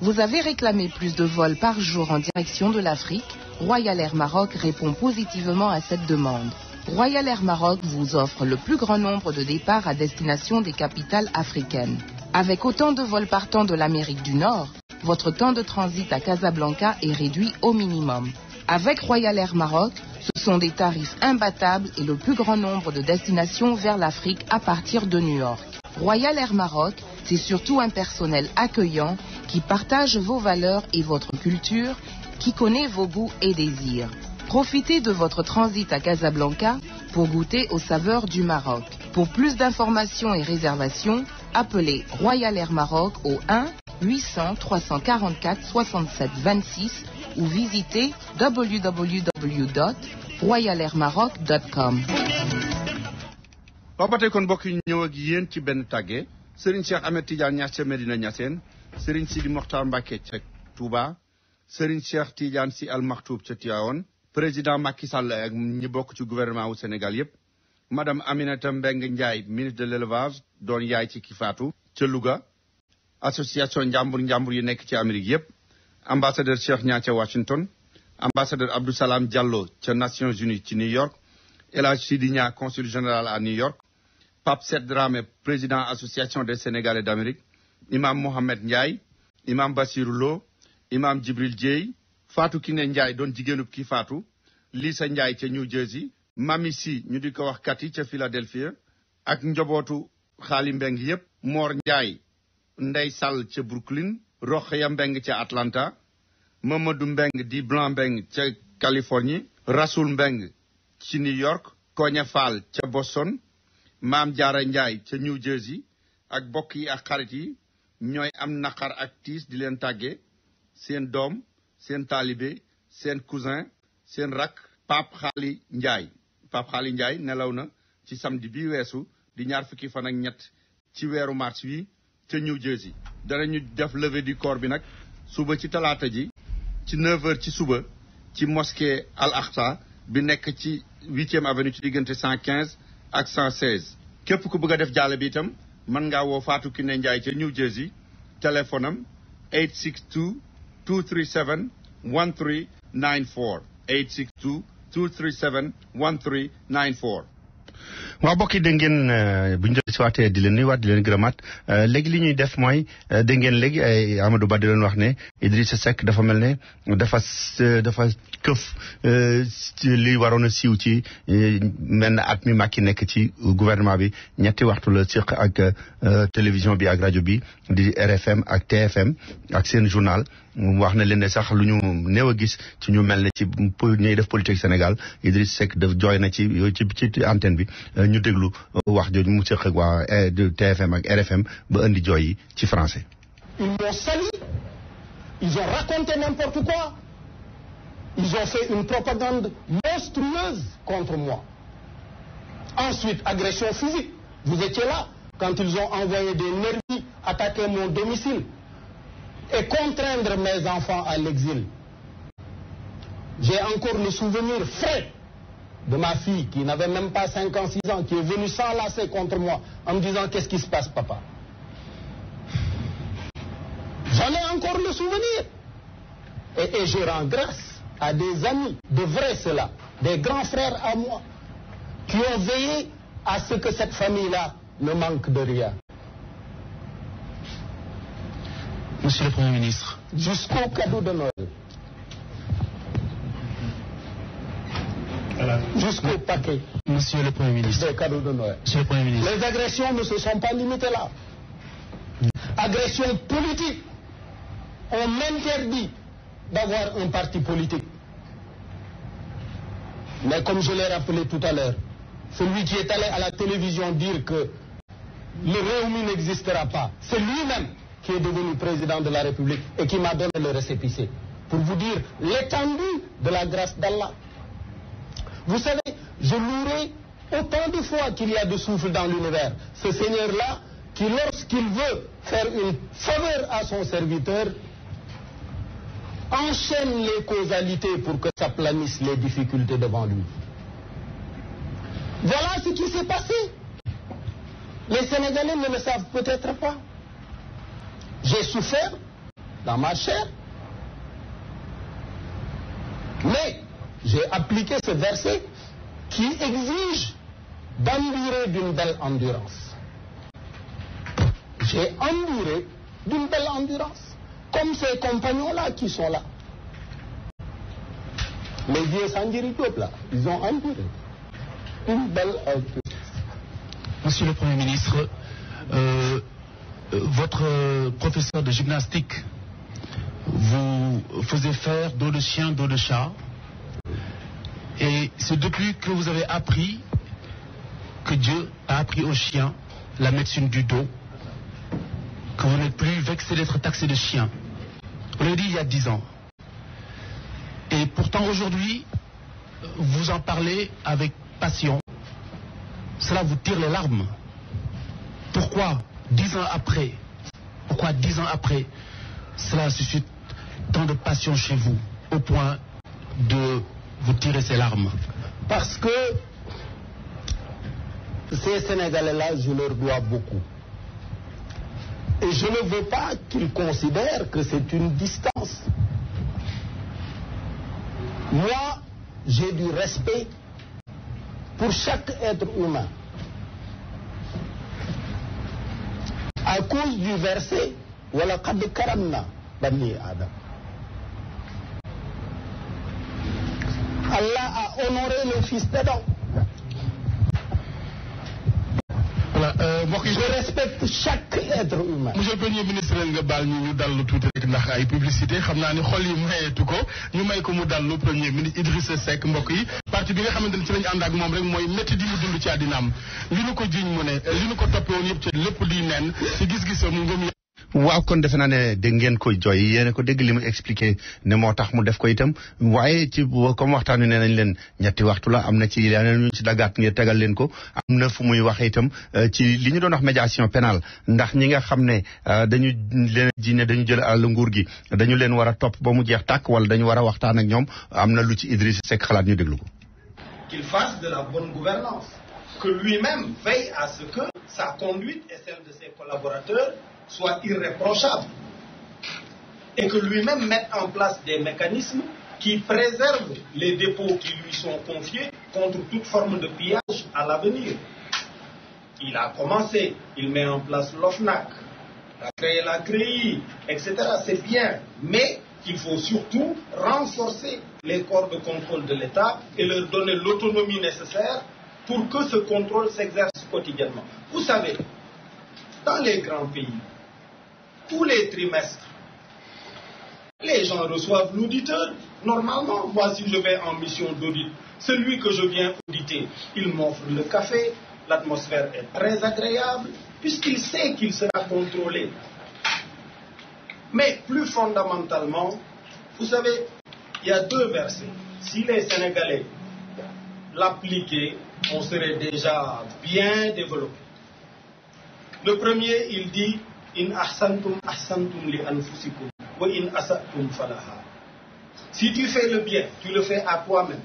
Vous avez réclamé plus de vols par jour en direction de l'Afrique. Royal Air Maroc répond positivement à cette demande. Royal Air Maroc vous offre le plus grand nombre de départs à destination des capitales africaines. Avec autant de vols partant de l'Amérique du Nord, votre temps de transit à Casablanca est réduit au minimum. Avec Royal Air Maroc, ce sont des tarifs imbattables et le plus grand nombre de destinations vers l'Afrique à partir de New York. Royal Air Maroc, c'est surtout un personnel accueillant qui partage vos valeurs et votre culture, qui connaît vos goûts et désirs. Profitez de votre transit à Casablanca pour goûter aux saveurs du Maroc. Pour plus d'informations et réservations, appelez Royal Air Maroc au 1-800-344-67-26 ou visitez www.royalairmaroc.com. ba tey kon mbokk yi ñëw ak yéen ci benn tàgge Serigne Cheikh Ahmed Tidiane Niass ca Medina Niassène, Serigne Sidi Mokhtar Mbacké ca Touba, Serigne Cheikh Tidiane Sy Al Maktoum ca Tivaouane président Macky Sall ak ñi bokk ci gouvernement wu Sénégal yépp madame Aminata Mbengue Ndiaye ministre de l'élevage doon yaay ci ki faatu ca Louga association njàmbur yi nekk ci Amérique yépp ambassadeur Cheikh Niang ca Washington ambassadeur Abdou Salam Diallo ca Nations Unies ci New York El Hadj Sidi Niang consul général à New York Pape Seth Dramé président association des Sénégalais d'Amérique imam Mohamed Ndiaye imam Bassirou Lo imam Djibril Dieye Fatou Kiné Ndiaye doon jigéenub ki faatu Lisa Ndiaye ca New Jersey Mami Si ñu di ko wax Kati ca Philadelphia ak njobootu Xaali Mbeng yépp Mor Ndiaye Ndey Sall ca Brooklyn Rokhaya Mbeng ca Atlanta Mamadou Mbeng di Blanc Mbeng ca Californie Rasoul Mbeng ci New York Koña Fall ca Boston Maam Jaara Ndiaye ca New Jersey ak bokk yi ak xarit yi ñooy am naqar ak tiis di leen tàgge seen doom seen taalibe seen cousin seen rak Pape Xaali Ndiaye nelaw na ci samedi bi weesu di ñaar fukki fan ak ñett ci weeru mars wi ca New Jersey. danañu def levée du corps bi nag suba ci talaata ji ci 9h ci suba ci mosquée Al Aqsa bi nekk ci 8e avenue ci diggante 115 ak 116. képp ku bëgg a def jaale bi itam mën ngaa woo Fatou Kiné Ndiaye ca New Jersey téléphone am 862 237 1394 862 237 1394. waaw mbokk yi dégg ngeen bu ñu si waatee di leen nuyuwaat di leen gërëmaat léegi li ñuy def mooy dégg ngeen léegi Amadou Ba di leen wax ne Idrissa Seck dafa mel ne dafa këf li waroon a siiw ci mel na at mi Macky nekk ci gouvernement bi ñetti waxtu la séq ak télévision bi ak rajo bi di RFM ak TFM ak seen journal wax na leen ne sax lu ñu néew a gis ci ñu mel ne ci ñuy def politique Sénégal Idrissa Seck daf jooy na ci antenne bi ñu déglu wax jooju mu séq ak waa TFM ak RFM ba indi jooy yi ci français. Ils m'ont sali, ils ont raconté n'importe quoi, ils ont fait une propagande monstrueuse contre moi. Ensuite, agression physique. Vous étiez là quand ils ont envoyé des nervis attaquer mon domicile et contraindre mes enfants à l'exil. J'ai encore le souvenir frais de ma fille qui n'avait même pas 5 ans, 6 ans, qui est venue s'enlacer contre moi en me disant « Qu'est-ce qui se passe, papa ?» J'en ai encore le souvenir. Et je rends grâce à des amis, de vrais ceux-là, des grands frères à moi, qui ont veillé à ce que cette famille-là ne manque de rien. Monsieur le Premier ministre. Jusqu'au cadeau de Noël. Voilà. Jusqu'au paquet. Monsieur le Premier ministre. Des cadeaux de Noël. Monsieur le Premier ministre. Les agressions ne se sont pas limitées là. Agressions politiques. On m'interdit d'avoir un parti politique. Mais comme je l'ai rappelé tout à l'heure, celui qui est allé à la télévision dire que le Réumi n'existera pas, c'est lui-même qui est devenu président de la République et qui m'a donné le récépissé. Pour vous dire l'étendue de la grâce d'Allah. Vous savez, je louerai autant de fois qu'il y a de souffle dans l'univers. Ce Seigneur-là, qui lorsqu'il veut faire une faveur à son serviteur, enchaîne les causalités pour que s'aplanissent les difficultés devant lui. Voilà ce qui s'est passé. Les Sénégalais ne le savent peut-être pas. J'ai souffert dans ma chair, mais j'ai appliqué ce verset qui exige d'endurer d'une belle endurance. J'ai enduré d'une belle endurance, comme ces compagnons-là qui sont là. Les vieux Sandiri Diop là, ils ont enduré une belle endurance. Monsieur le Premier ministre, votre professeur de gymnastique vous faisait faire dos de chien, dos de chat. Et c'est depuis que vous avez appris que Dieu a appris aux chiens la médecine du dos, que vous n'êtes plus vexé d'être taxé de chien. On l'a dit il y a 10 ans. Et pourtant aujourd'hui, vous en parlez avec passion. Cela vous tire les larmes. Pourquoi 10 ans après, cela suscite tant de passion chez vous, au point de vous tirer ces larmes? Parce que ces Sénégalais-là, je leur dois beaucoup. Et je ne veux pas qu'ils considèrent que c'est une distance. Moi, j'ai du respect pour chaque être humain. À cause du verset « Walaqad karamna bani Adam ». Allah a honoré le fils d'Adam. Je respecte chaque être humain. Monsieur le Premier ministre, nga baal ñu dallu tuuti rek ndax ay publicité xam naa ni xol yi mayeetu ko ñu may ko mu dallu Premier ministre Idrissa Seck mbokk yi parti bi nga xamante ne ci lañu ànd ak moom rek mooy métti di mu dund ci àddinaam li nu ko jiñ mu ne li nu ko toppee woon yëpp ci lépp di neen ci gis-gisam ngëm. waaw kon defe naa ne dégg ngeen ko jooy yéen ko dégg li mu expliqué ne moo tax mu def ko itam waaye ci comme waxtaan wi nee nañ leen ñetti waxtu la am na ci leneen ñu ci dagaat ngir tegal leen ko am na fu muy waxee itam ci li ñu doon wax médiation pénale ndax ñi nga xam ne dañu leen ji ne dañu jël àll nguur gi dañu leen war a topp ba mu jeex tàkk wala dañu war a waxtaan ak ñoom am na lu ci Idrissa Seck xalaat ñu déglu ko. Qu'il fasse de la bonne gouvernance, que lui-même veille à ce que sa conduite et celle de ses collaborateurs soit irréprochable et que lui-même mette en place des mécanismes qui préservent les dépôts qui lui sont confiés contre toute forme de pillage à l'avenir. Il a commencé, il met en place l'OFNAC, il a créé la CREI, etc. C'est bien, mais il faut surtout renforcer les corps de contrôle de l'État et leur donner l'autonomie nécessaire pour que ce contrôle s'exerce quotidiennement. Vous savez, dans les grands pays, tous les trimestres, les gens reçoivent l'auditeur. Normalement, moi, si je vais en mission d'audit, celui que je viens auditer, il m'offre le café, l'atmosphère est très agréable, puisqu'il sait qu'il sera contrôlé. Mais plus fondamentalement, vous savez, il y a deux versets. Si les Sénégalais l'appliquaient, on serait déjà bien développé. Le premier, il dit In ahsantum ahsantum li anfusikum wa in asatum falaha. Si tu fais le bien, tu le fais à toi-même.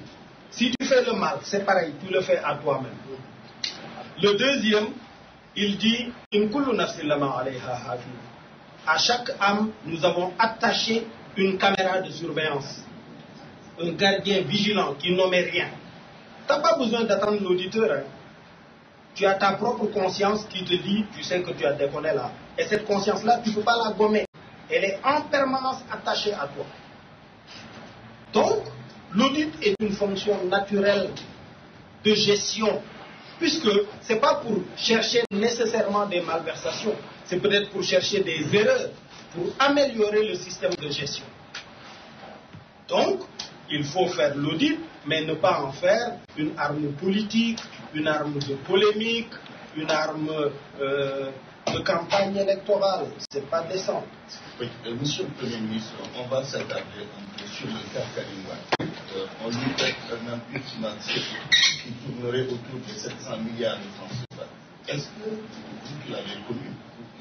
Si tu fais le mal, c'est pareil, tu le fais à toi-même. Le deuxième, il dit In kullu nafsin lama alayha hafiz. À chaque âme, nous avons attaché une caméra de surveillance, un gardien vigilant qui n'omet rien. Tu n'as pas besoin d'attendre l'auditeur. Hein. Tu as ta propre conscience qui te dit, tu sais que tu as déconné là. Et cette conscience-là, tu ne peux pas la gommer. Elle est en permanence attachée à toi. Donc, l'audit est une fonction naturelle de gestion, puisque ce n'est pas pour chercher nécessairement des malversations, c'est peut-être pour chercher des erreurs, pour améliorer le système de gestion. Donc, il faut faire l'audit, mais ne pas en faire une arme politique, une arme de polémique, une arme de campagne électorale. Ce n'est pas décent. Oui, monsieur le Premier ministre, on va s'attarder un peu sur le cas Karim Wade. On lui fait un appui financier qui tournerait autour de 700 milliards de francs CFA. Est-ce que vous qui l'avez connu,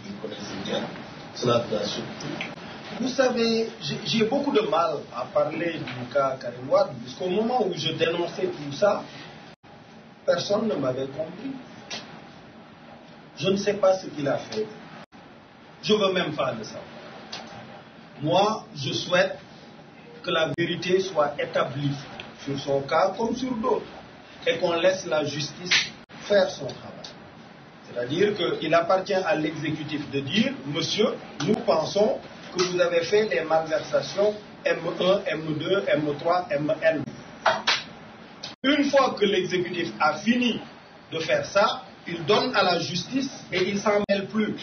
vous le connaissez bien, cela vous a surpris? Vous savez, j'ai beaucoup de mal à parler du cas Karim Wade, puisqu'au moment où je dénonçais tout ça, personne ne m'avait compris. Je ne sais pas ce qu'il a fait. Je ne veux même pas le savoir. Moi, je souhaite que la vérité soit établie sur son cas comme sur d'autres et qu'on laisse la justice faire son travail. C'est-à-dire qu'il appartient à l'exécutif de dire « Monsieur, nous pensons que vous avez fait les malversations M1, M2, M3, MN. » Une fois que l'exécutif a fini de faire ça, il donne à la justice et il ne s'en mêle plus.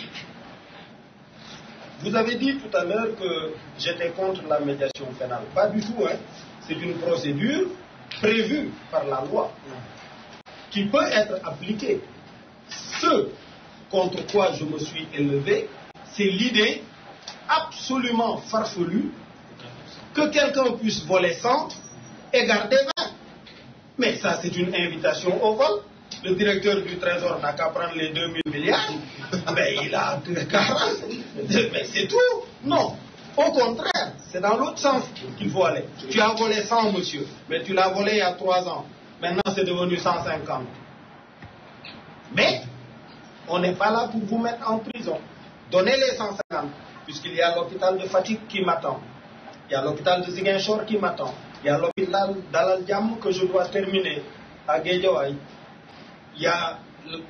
Vous avez dit tout à l'heure que j'étais contre la médiation pénale. Pas du tout. Hein. C'est une procédure prévue par la loi qui peut être appliquée. Ce contre quoi je me suis élevé, c'est l'idée absolument farfelue que quelqu'un puisse voler 100 et garder 20. Mais ça, c'est une invitation au vol. Le directeur du Trésor n'a qu'à prendre les 2000 milliards, mais il a 40. Mais c'est tout. Non. Au contraire, C'est dans l'autre sens qu'il faut aller. Tu as volé 100, monsieur, mais tu l'as volé il y a 3 ans. Maintenant, c'est devenu 150. Mais, on n'est pas là pour vous mettre en prison. Donnez les 150, puisqu'il y a l'hôpital de Fatick qui m'attend. Il y a l'hôpital de Ziguinchor qui m'attend. Il y a l'hôpital d'Alal Diam que je dois terminer à Guédiawaye. Il y a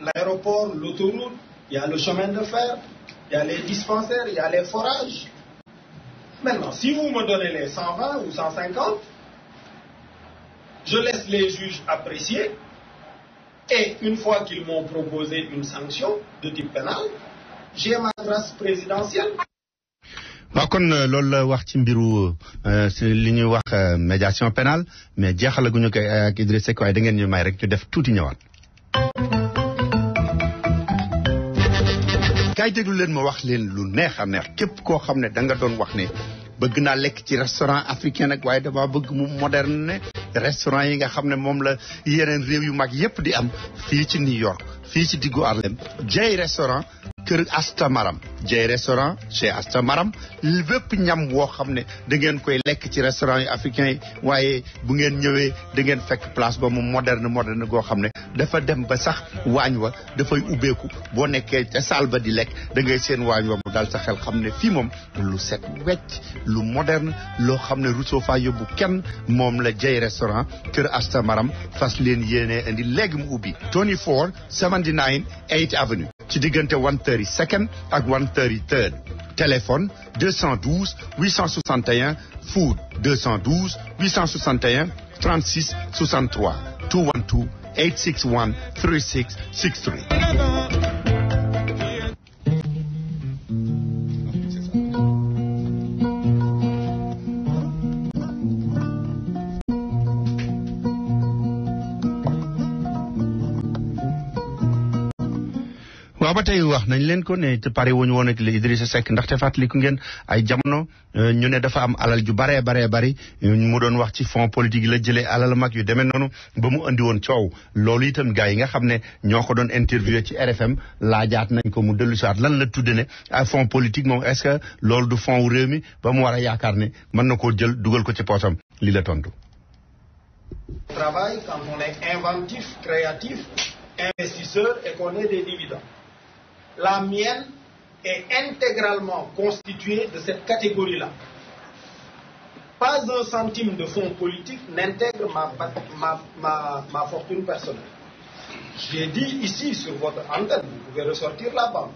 l'aéroport, l'autoroute, il y a le chemin de fer, il y a les dispensaires, il y a les forages. Maintenant, si vous me donnez les 120 ou 150, je laisse les juges apprécier. Et une fois qu'ils m'ont proposé une sanction de type pénal, j'ai ma grâce présidentielle. waaw kon loolu la wax ci mbiru li ñuy wax médiation pénale mais jeexalaguñu koy ak Idriss Seck waaye da ngeen ñu may rek ñu def tuuti ñëwaat. kaay déglu leen ma wax leen lu neex a neex képp koo xam ne da nga doon wax ne bëgg naa lekk ci restaurant africain nag waaye dama bëgg mu moderne ne restaurant yi nga xam ne moom la yeneen réew yu mag yépp di am fii ci New York fii ci diggu Harlem Jey restaurant kër Asta Maram Jey restaurant chez Asta Maram bépp ñam woo xam ne da ngeen koy lekk ci restaurant yi africain yi waaye bu ngeen ñëwee da ngeen fekk place ba mu moderne goo xam ne dafa dem ba sax waañ wa dafay ubbeeku boo nekkee ca salle ba di lekk da ngay seen waañ wa mu dal sa xel xam ne fii moom lu set wecc lu moderne loo xam ne rusoo faa yóbbu kenn moom la Jey restaurant kër Asta Maram fas leen yéene indi léegi mu ubbi 2479 8th Avenue ci diggante 132nd ak 133rd téléphone 212 861 food 212 861 36 63 212 861 3663. waaw ba tey wax nañ leen ko ne te pare wuñu woon ak Idrissa Seck ndaxte fàttaliku ngeen ay jamono ñu ne dafa am alal ju bare bari mu doon wax ci fonds politique yi la jëlee alal mag yu demee noonu ba mu andi woon coow loolu itam gars yi nga xam ne ñoo ko doon interviewé ci RFM laajaat nañ ko mu dellu si waat lan la tudde ne ay fonds politique moom est-ce que loolu du fonds wu réew mi ba mu war a yaakaar ne mën na koo jël dugal ko ci poosam li la tontu. Travail quand on est inventif, créatif, investisseur et qu'on ait des dividendes. La mienne est intégralement constituée de cette catégorie-là. Pas un centime de fonds politiques n'intègre ma fortune personnelle. J'ai dit ici sur votre antenne, vous pouvez ressortir la banque,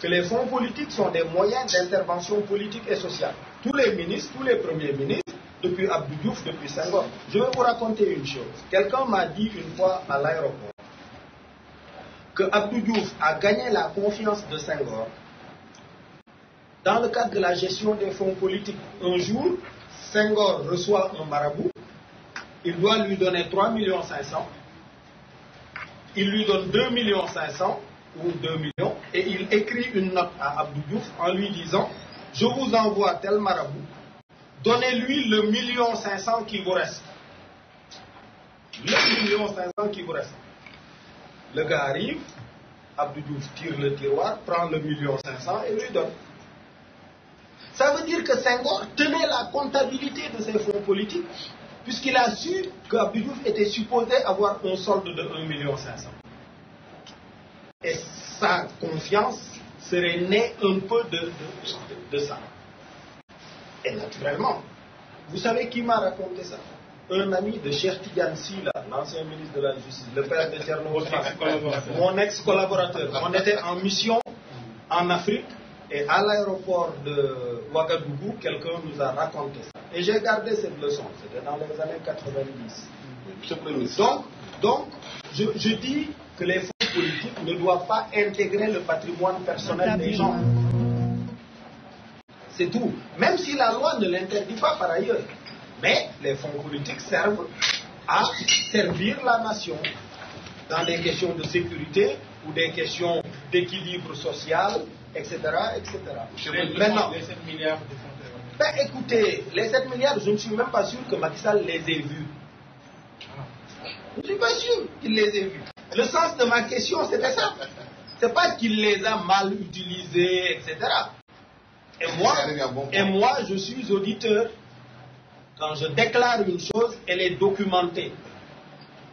que les fonds politiques sont des moyens d'intervention politique et sociale. Tous les ministres, tous les premiers ministres, depuis Abdou Diouf, depuis Senghor. Je vais vous raconter une chose. Quelqu'un m'a dit une fois à l'aéroport que Abdou Diouf a gagné la confiance de Senghor dans le cadre de la gestion des fonds politiques. Un jour, Senghor reçoit un marabout, il doit lui donner 3,5 millions. Il lui donne 2,5 millions ou 2 millions et il écrit une note à Abdou Diouf en lui disant « Je vous envoie tel marabout, donnez-lui le 1,5 million qui vous reste. Le 1,5 million qui vous reste. » Le gars arrive, Abdou Diouf tire le tiroir, prend le 1,5 million et lui donne. Ça veut dire que Senghor tenait la comptabilité de ses fonds politiques, puisqu'il a su que Abdou Diouf était supposé avoir un solde de 1,5 million. Et sa confiance serait née un peu de ça. Et naturellement, vous savez qui m'a raconté ça? Un ami de Cheikh Tidiane Sy, l'ancien ministre de la Justice, le père de Thierno Ousmane, mon ex-collaborateur. On était en mission en Afrique et à l'aéroport de Ouagadougou, quelqu'un nous a raconté ça. Et j'ai gardé cette leçon, c'était dans les années 90. Donc je dis que les fonds politiques ne doivent pas intégrer le patrimoine personnel des gens. C'est tout. Même si la loi ne l'interdit pas par ailleurs. Mais les fonds politiques servent à servir la nation dans des questions de sécurité ou des questions d'équilibre social, etc. Maintenant, les 7 milliards de fonds. Ben écoutez, les 7 milliards, je ne suis même pas sûr que Macky Sall les ait vus. Je ne suis pas sûr qu'il les ait vus. Le sens de ma question, c'était ça. C'est pas qu'il les a mal utilisés, etc. Et moi, je suis auditeur. Quand je déclare une chose, elle est documentée.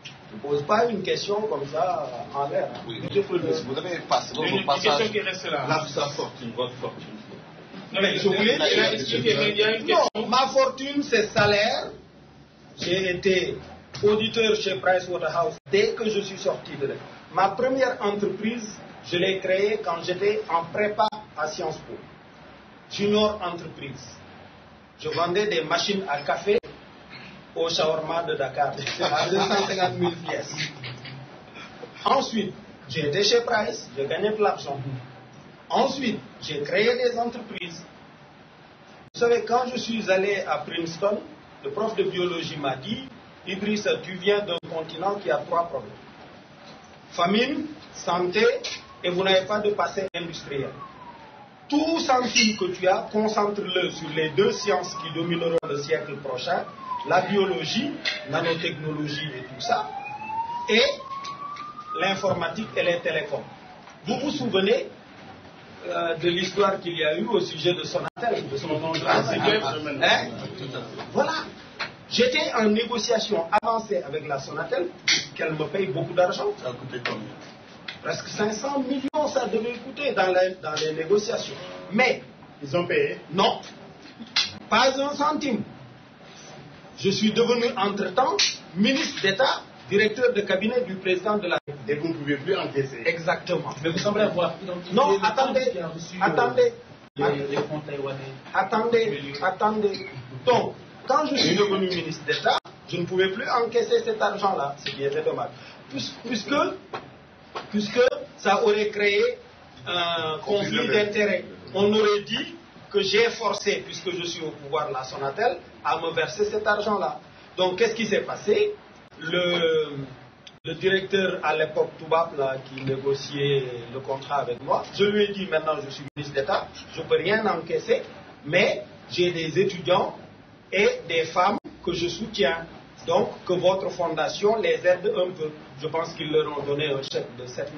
Je ne pose pas une question comme ça en l'air. Oui, vous avez passé votre passage. Question qui reste là. Là, sa fortune, votre fortune. Non, mais je voulais dire, non, ma fortune, c'est salaire. J'ai été auditeur chez Pricewaterhouse dès que je suis sorti de là. Ma première entreprise, je l'ai créée quand j'étais en prépa à Sciences Po. Junior entreprise. Je vendais des machines à café au shawarma de Dakar. À 250 000 pièces. Ensuite, j'ai été chez Price, j'ai gagné de l'argent. Ensuite, j'ai créé des entreprises. Vous savez, quand je suis allé à Princeton, le prof de biologie m'a dit, Idrissa, tu viens d'un continent qui a 3 problèmes. Famine, santé, et vous n'avez pas de passé industriel. Tout centime que tu as, concentre-le sur les 2 sciences qui domineront le siècle prochain, la biologie, nanotechnologie et tout ça, et l'informatique et les télécoms. Vous vous souvenez de l'histoire qu'il y a eu au sujet de Sonatel, de son Voilà. J'étais en négociation avancée avec la Sonatel, qu'elle me paye beaucoup d'argent. Ça a coûté combien? Presque 500 millions, ça devait coûter dans les négociations. Mais, ils ont payé? Non, pas un centime. Je suis devenu entre-temps ministre d'État, directeur de cabinet du président de la République. Et vous ne pouvez plus encaisser. Exactement. Mais vous semblez avoir identifié... Non, attendez. Les fonds taïwanais. Attendez. Donc, quand je suis devenu ministre d'État, je ne pouvais plus encaisser cet argent-là, ce qui était dommage. Puisque ça aurait créé un conflit d'intérêts. On aurait dit que j'ai forcé, puisque je suis au pouvoir, la Sonatel, à me verser cet argent-là. Donc, qu'est-ce qui s'est passé? Le directeur à l'époque, Toubab, là, qui négociait le contrat avec moi, je lui ai dit, maintenant je suis ministre d'État, je ne peux rien encaisser, mais j'ai des étudiants et des femmes que je soutiens. Donc, que votre fondation les aide un peu. Je pense qu'ils leur ont donné un chèque de 7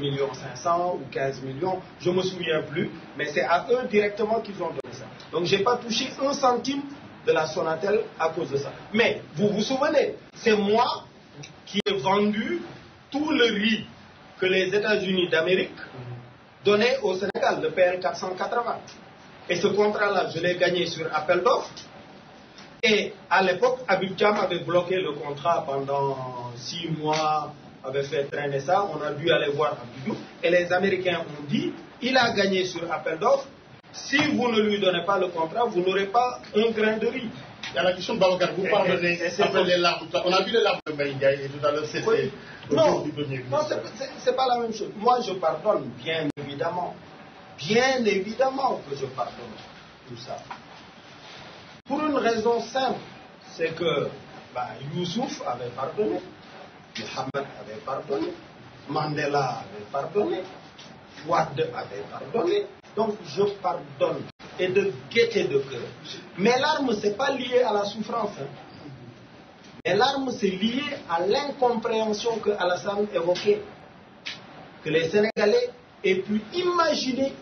500 000 ou 15 millions, je ne me souviens plus, mais c'est à eux directement qu'ils ont donné ça. Donc, je n'ai pas touché un centime de la Sonatel à cause de ça. Mais, vous vous souvenez, c'est moi qui ai vendu tout le riz que les États-Unis d'Amérique donnaient au Sénégal, le PL 480. Et ce contrat-là, je l'ai gagné sur appel d'offres. Et à l'époque, Abidjan avait bloqué le contrat pendant 6 mois, avait fait traîner ça. On a dû aller voir Abidjan. Et les Américains ont dit, il a gagné sur appel d'offres. Si vous ne lui donnez pas le contrat, vous n'aurez pas un grain de riz. Il y a la question de Babacar, vous pardonnez après les larmes. On a vu les larmes de Maïga et tout à l'heure c'était non, c'est pas la même chose. Moi je pardonne, bien évidemment. Bien évidemment que je pardonne tout ça. Pour une raison simple, c'est que Youssouf avait pardonné, Mohamed avait pardonné, Mandela avait pardonné, Wade avait pardonné. Donc je pardonne. Et de gaieté de cœur. Mes larmes, ce n'est pas lié à la souffrance. Mes larmes, c'est lié à l'incompréhension que Alassane évoquait. Que les Sénégalais aient pu imaginer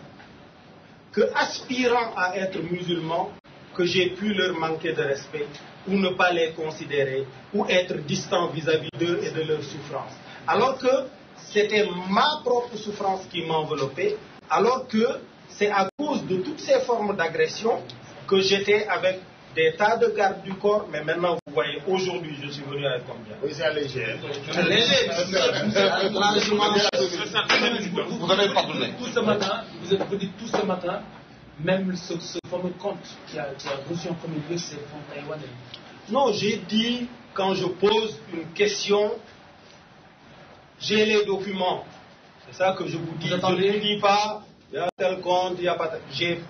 que, aspirant à être musulmans, que j'ai pu leur manquer de respect, ou ne pas les considérer, ou être distant vis-à-vis d'eux et de leur souffrance. Alors que c'était ma propre souffrance qui m'enveloppait, alors que c'est à cause de toutes ces formes d'agression que j'étais avec des tas de gardes du corps, mais maintenant vous voyez, aujourd'hui je suis venu avec combien? Oui, c'est allégé. C'est léger. Vous avez pardonné. Tout ce matin, vous dites tout ce matin, même ce fameux compte qui a reçu en premier lieu, c'est le fonds taïwanais. Non, j'ai dit, quand je pose une question, j'ai les documents. C'est ça que je vous dis. Je ne dis pas, il y a tel compte, il n'y a pas tel...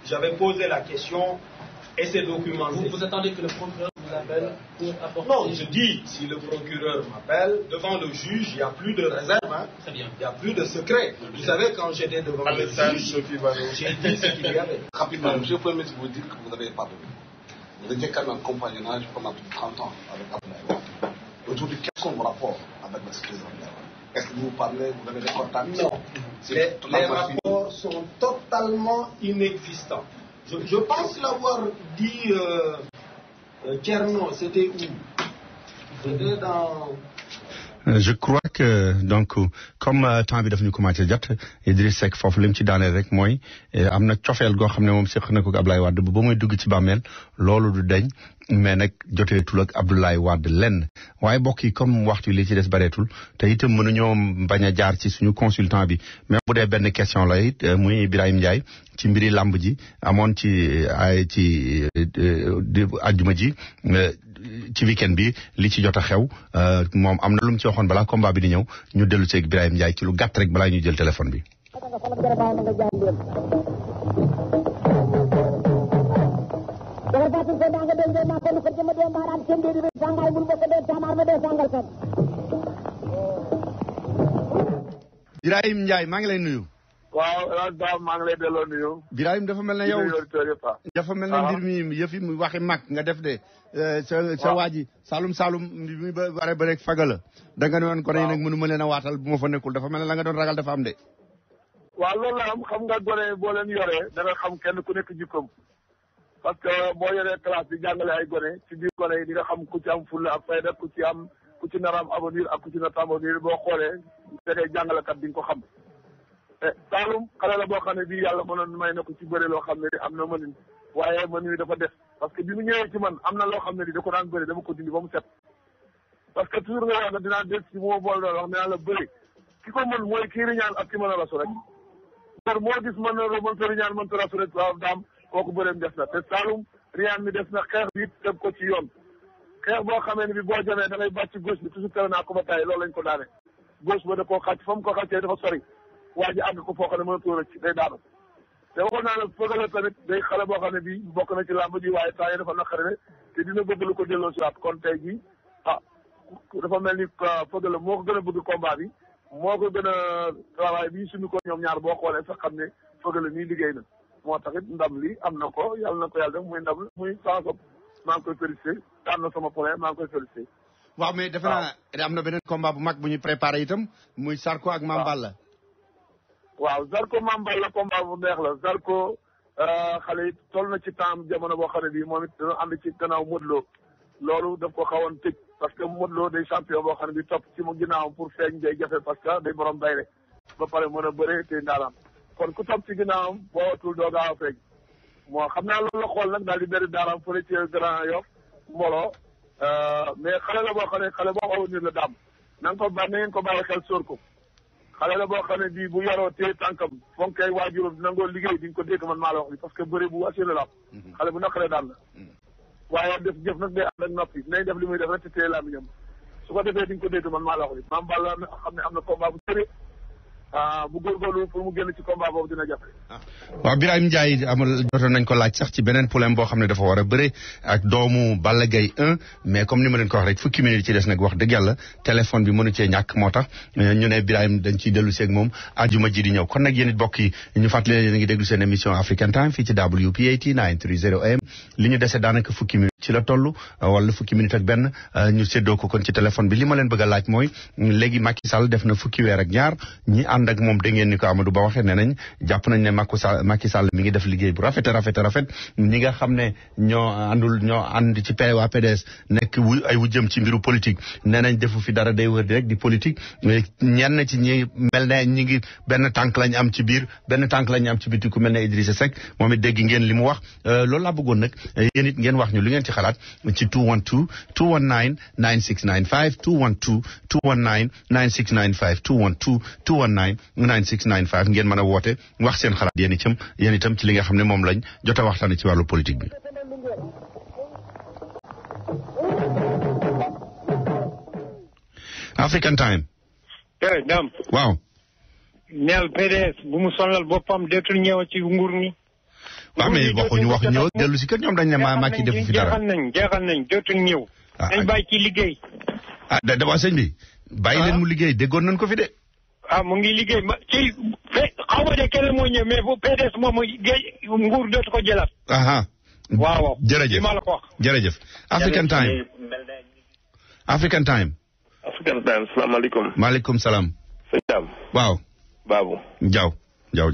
J'avais posé la question et ces documents. Vous attendez que le procureur vous appelle pour apporter... Non, je dis, si le procureur m'appelle, devant le juge, il n'y a plus de réserve. Hein. Très bien. Il n'y a plus de secret. Vous savez, quand j'étais devant le juge, j'ai dit ce qu'il y avait. Rapidement, M. le Premier ministre, vous dites que vous avez pardonné. Vous étiez quand même en compagnonnage pendant plus de 30 ans avec Abdoulaye Wade. Aujourd'hui, quels sont vos rapports avec le président? Est-ce que vous parlez, vous avez des contacts? Non. Les rapports sont totalement inexistants. Je pense l'avoir dit, Tcherno, c'était où? C'était dans... Je crois que donc comme temps bi daf ñu commencé jot Idriss Seck foofu lim ci daaneel rek mooy am na cofeel goo xam ne moom séq na ko Abdoulaye Wade ba muy dugg ci bàmmeel loolu du deñ mais nag joteetul ak Abdoulaye Wade lenn waaye bokk yi comme waxtu li ci des bareetul te itam mënuñoo bañ a jaar ci suñu consultant bi même bu dee benn question la it muy Birahim Ndiaye ci mbiri làmb ji amoon ci ay ci àjjuma ji ci weekend bi li ci jot a xew moom am na lu mu ci waxoon balaa combat bi di ñëw ñu dellu seeg Birahim Ndiaye ci lu gàtt rek balaa ñuy jël téléphone bi. Birahim Ndiaye maa ngi lay nuyu. waaw maa ngi lay delloo nuyu. Birahim dafa mel ne yow dafa mel ne mbir mi yëf yi mu waxi mag nga def de. sa waa ji Saalum Saalum mi ba bare ba rek faga la da nga ne woon ko ne nag mënu ma leen a waatal bu ma fa nekkul dafa mel ne la nga doon ragal dafa am de. waaw loolu la am xam nga gone boo leen yoree da nga xam kenn ku nekk jikkoom parce que boo yoree classe bi jàngale ay gone ci biir gone yi di nga xam ku ci am fulla ak fayda ku ci nar am avenir ak ku ci nar am avenir boo xoolee da ngay jàngalekat di nga ko xam. Saalum xale la boo xam ne bii yàlla mënoon may na ko ci bëre loo xam ne am na mënin waaye mën wi dafa def parce que bi mu ñëwee ci man am na loo xam ne da ko daan bëri dama ko dindi ba mu set parce que toujours nga wax ne dinaa des ci moo bool doon wax ne la bëri ki ko mën mooy kii riñaan ak ki mën a rasu rek par moo gis mën ta riñaan mën ta rasu rek waaw daam kooku bëreem des na te Saalum riñaan mi des na xeex bi it teg ko ci yoon xeex boo xamee ne bi boo jamee da ngay bàcc gauche bi toujours tere naa ko ba tey loolu lañ ko daane gauche ba da koo xàcc fa mu ko xàccee dafa sori waa ji àgg ko foo xam ne mën a tóora ci day daanu te waxoon naa la Feugeula tamit day xale boo xam ne bii bokk na ci làmb ji waaye temps yi dafa naqari ne te dina bëgg lu ko delloo si waat kon tey jii dafa mel ni Feugeula moo ko gën a bëgg combat bi moo ko gën a travail bi suñu ko ñoom ñaar boo xoolee sax xam ne Feugeula nii liggéey na moo taxit ndam li am na ko yàlla na ko yàlla def muy ndam muy sansop maa ngi koy félicité tànn na sama point maa ngi koy félicité. waaw mais defe naa am na beneen combat bu mag bu ñu préparé itam muy Zarko ak Mame Balla. waaw Zarko Mame Balla combat bu neex la Zarko xale yi toll na ci temps jamono boo xam ne bii moom it dina ànd ci gannaaw Modou Lo loolu daf ko xawoon tëj parce que Modou Lo day champion boo xam ne bii topp ci mu ginnaawam pour feeñ day jafe parce que day borom bayre ba pare mën a bëre te ndaanaan kon ku topp ci ginnaawam boo watul doo gaaw a feeñ moo xam naa loolu la xool nag daal di bëri daaraam fële ci Grand Yoff mbooloo mais xale la boo xam ne xale boo aw nit la daam na ngeen ko bàyyi xel sóor ko xale la boo xam ne bii bu yaroo tee tànkam fonkay waajuram nangoo liggéey di nga ko dégg man maa la wax bi parce que bëri bu assuré la am xale bu naqaree daan la waaye def jëf nag day ànd ak noppi nañ def li muy def rek te téye laa mi ñam su ko defee di nga ko dégg man maa la wax bi Mame Balla xam ne am na combat bu sëri bu góorgóorlu pour mu génn ci combat boobu dina jafe. waaw Birahim Ndiaye amul jotoon nañ ko laaj sax ci beneen problème boo xam ne dafa war a bëre ak doomu Balla Gaye 1 mais comme ni ma leen ko wax rek fukki minutes ci des nag wax dëgg yàlla téléphone bi mënu cee ñàkk moo tax ñu ne Birahim dañ ciy dellu seeg moom àjjuma ji di ñëw kon nag yéen it bokk yi ñu fàttali leen yéen a ngi déglu seen émission African Time fii ci WPAT 930 AM li ñu dese daanaka fukki minutes ci la toll wala fukki minutes ak benn ñu séddoo ko kon ci téléphone bi li ma leen bëgg a laaj mooy léegi Macky Sall def na fukki weer ak ñaar ñi ànd ak moom dégg ngeen ni ko Amadou Ba waxee nee nañ jàpp nañ ne Macky Sall mi ngi def liggéey bu rafet ñi nga xam ne ñoo ànd ci waa PDS nekk ay wujjëm ci mbiru politique nee nañ defu fi dara day wër di rek di politique ñenn ci ñi mel ne ñi ngi benn tànk lañ am ci biir benn tànk lañ am ci biti ku mel ne Idrissa Seck moom it dégg ngeen li mu wax loolu laa bëggoon nag yéen it ngeen wax ñu lu ngeen ci xalaat ci 212 219 9695 212 219 9695 212 219 9695 ngeen mën a woote wax seen xalaat yéen itam ci li nga xam ne moom lañ jot a waxtaane ci wàllu politique bi. African Time. Dame. waaw. neel PDS bu mu sonal boppam deetul ñëw ci nguur mi. waaw mais waxuñu ñëw dellu si kër ñoom dañ ne Macky defu fi dara. jeexal nañ deetul ñëw. dañ bàyyi ci liggéey. dama sëñ bi. bàyyi leen mu liggéey déggoon nañ ko fi de. mu ngi liggéey ci xaw ma de kenn moo ñëw mais bu PDS moom nguur dootu ko jëlaat. waaw jërëjëf ma la ko wax. jërëjëf African Time. African Time. African Time salaamaaleykum. maaleykum salaam. sëñ Dame. waaw. Babou. Diaw. jaw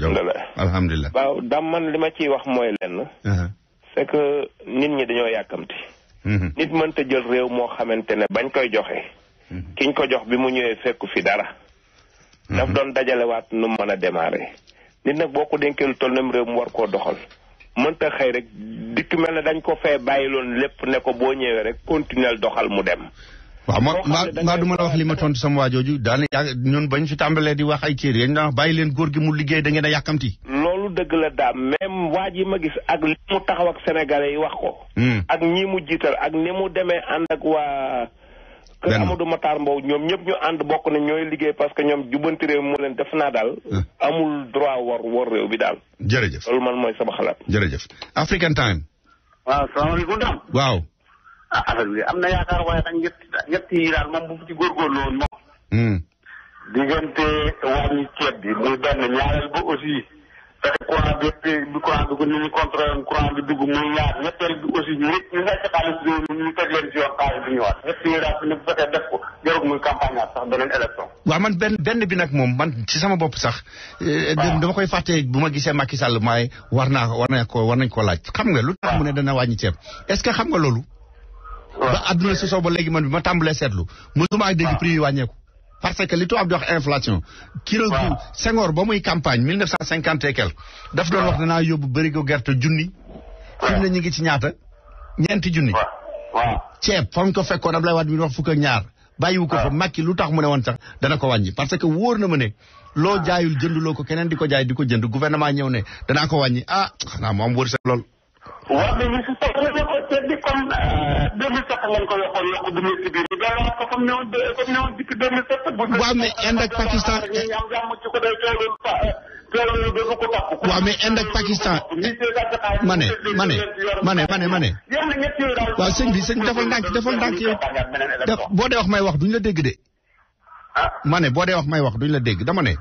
alhamdulilah. waaw dam man li ma ciy wax mooy lenn. c'est que nit ñi dañoo yàkkamti. nit mënta jël réew moo xamante ne bañ koy joxe. kiñ ko jox bi mu ñëwee fekku fi dara. daf doon dajalewaat nu mën a démarrer. nit nag boo ko dénkee lu toll nem réew mu war koo doxal. mënta xëy rek dikk mel ne dañ ko fee bàyyiloon lépp ne ko boo ñëwee rek continuer doxal mu dem. waaw maa du ma la wax li ma tontu sama waajooju daal ñun bañ fi tàmbalee di wax ay kër yañ na bàyyi leen góor gi mu liggéey da ngeen a yàkkamti. loolu dëgg la daam même waa ji ma gis ak li mu taxaw ak sénégalais yi wax ko. ak ñi mu jiital ak ni mu demee ànd ak waa. kër Amadou Matar Mbow ñoom ñëpp ñu ànd bokk na ñooy liggéey parce que ñoom jubbanti réew mu leen def naa daal. amul droit war réew bi daal. jërëjëf loolu man mooy sama xalaat. jërëjëf African Time. waaw salaamaaleykum daam. waaw. affaire bi am na yaakaar waaye nag ñett yi daal moom bu ci góorgóorlu woon moom. diggante wàññi ceeb bi muy benn ñaareel ba aussi fexe courant bi courant bi ko ni ñu contrôlé courant bi dugg muy ñaar ñetteel bi aussi ñu sàcc xaalis bi ñu teg leen ci yoon xaalis bi ñëwaat ñett yi daal bu fekkee def ko jarul muy campagne sax beneen élection. waaw man benn bi nag moom man ci sama bopp sax. dama koy fàtte bu ma gisee Macky Sall maay war nañ koo laaj xam nga lu tax mu ne dana wàññi ceeb est-ce que xam nga loolu. ba adduna si soo ba léegi man bi ma tàmbalee seetlu mosuma dégg prix yi wàññeeku parce que li tubaab di wax inflation kilo Senghor ba muy campagne 1950 et quelque daf doon wax danaa yóbbu bërigo gerte junni fi mu ne ñu ngi ci ñaata ñeenti junni ceeb fa ko fekkoon Abdoulaye Wade mi wax fukk ak ñaar bàyyiwu ko fa Macky lu tax mu ne woon sax dana ko wàññi parce que wóor na ma ne loo jaayul jënduloo ko keneen di ko jaay di ko jënd gouvernement ñëw ne danaa ko wàññi xanaa moom wërsëg lool. waaw mais ñu si soxla na ko ceeb bi comme 2007 lañ ko yokkoon yokku bu nekk biir ñu delloo ko comme newoon depuis 2007. waaw mais Inde ak Pakistan. waaw mais Inde ak Pakistan. ma ne. waaw sëñ bi defal ndànk yow. boo dee wax may wax duñ la dégg de. ma ne boo dee wax may wax duñ la dégg dama ne.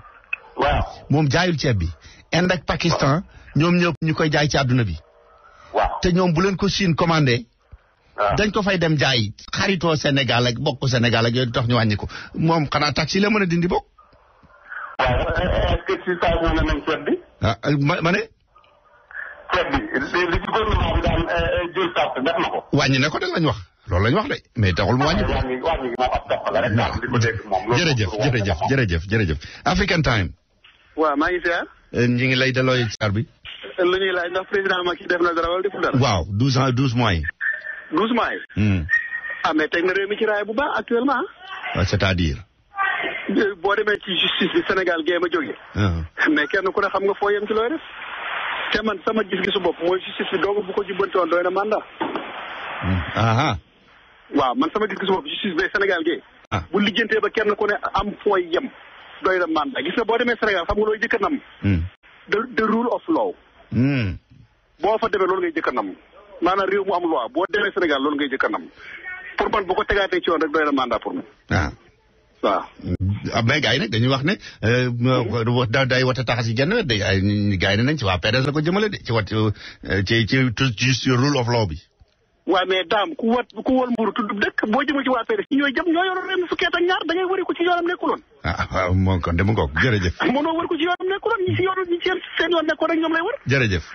waaw moom jaayul ceeb bi. Inde ak Pakistan ñoom ñëpp ñu koy jaay ci àdduna bi. te ñoom bu leen ko Chine commandé. dañ ko fay dem jaay xaritoo Sénégal ak bokk Sénégal ak yooyu tax ñu wàññi ko moom xanaa taxi la mën a dindi bokk. waaw est-ce que si saa ñu ne nañ ceeb bi. ma ne. ceeb bi li ci gouvernement bi daan jël sart def na ko. wàññi na ko de lañ wax loolu lañ wax de mais taxul mu wàññi ko. wàññi moom ab topp la rek daal di ko dégg moom. jërëjëf African Time. waaw maa ngi ziar. ñu ngi lay delloo ziar bi. lu ñuy laaj ndax président Macky def na dara wala deful dara. waaw 12 mois yi. 12 mois yi. mais teg na réew mi ci raay bu baax actuellement. c'est-à-dire. boo demee ci justice bi Sénégal gee ma jógee. mais kenn ku ne xam nga foo yem ci looy def. te man sama gis-gisu bopp mooy justice bi doogu bu ko jubbanti woon doy na mandat. waaw man sama gis-gisu bopp justice bi Sénégal gee. bu lijjantee ba kenn ku ne am fooy yem doy na mandat gis nga boo demee Sénégal xam nga looy jëkk a nam. the rule of law. boo fa demee loolu ngay jëkk a nam maanaam réew mu am loi boo demee Sénégal loolu ngay jëkk a nam pour man bu ko tegaatee ci yoon rek doy na mandat pour man. waaw. mais gars yi nag dañuy wax ne day wote taxas yi genn wet de gars yi ne nañ ci waa PDS la ko jëmale de ci rule of law bi. waaw mais daam ku wal mburu tudd dëkk boo jëmee ci waa PDS ñi ñooy jëm ñoo yoroon ren fukki at ak ñaar da ngay wari ko ci yoonam nekkuloon. waaw moom kon de mu ngoog jërëjëf. mënoo war ko ci yoonam nekkuloon ñi seen yoon nekkoon rek ñoom lay war. jërëjëf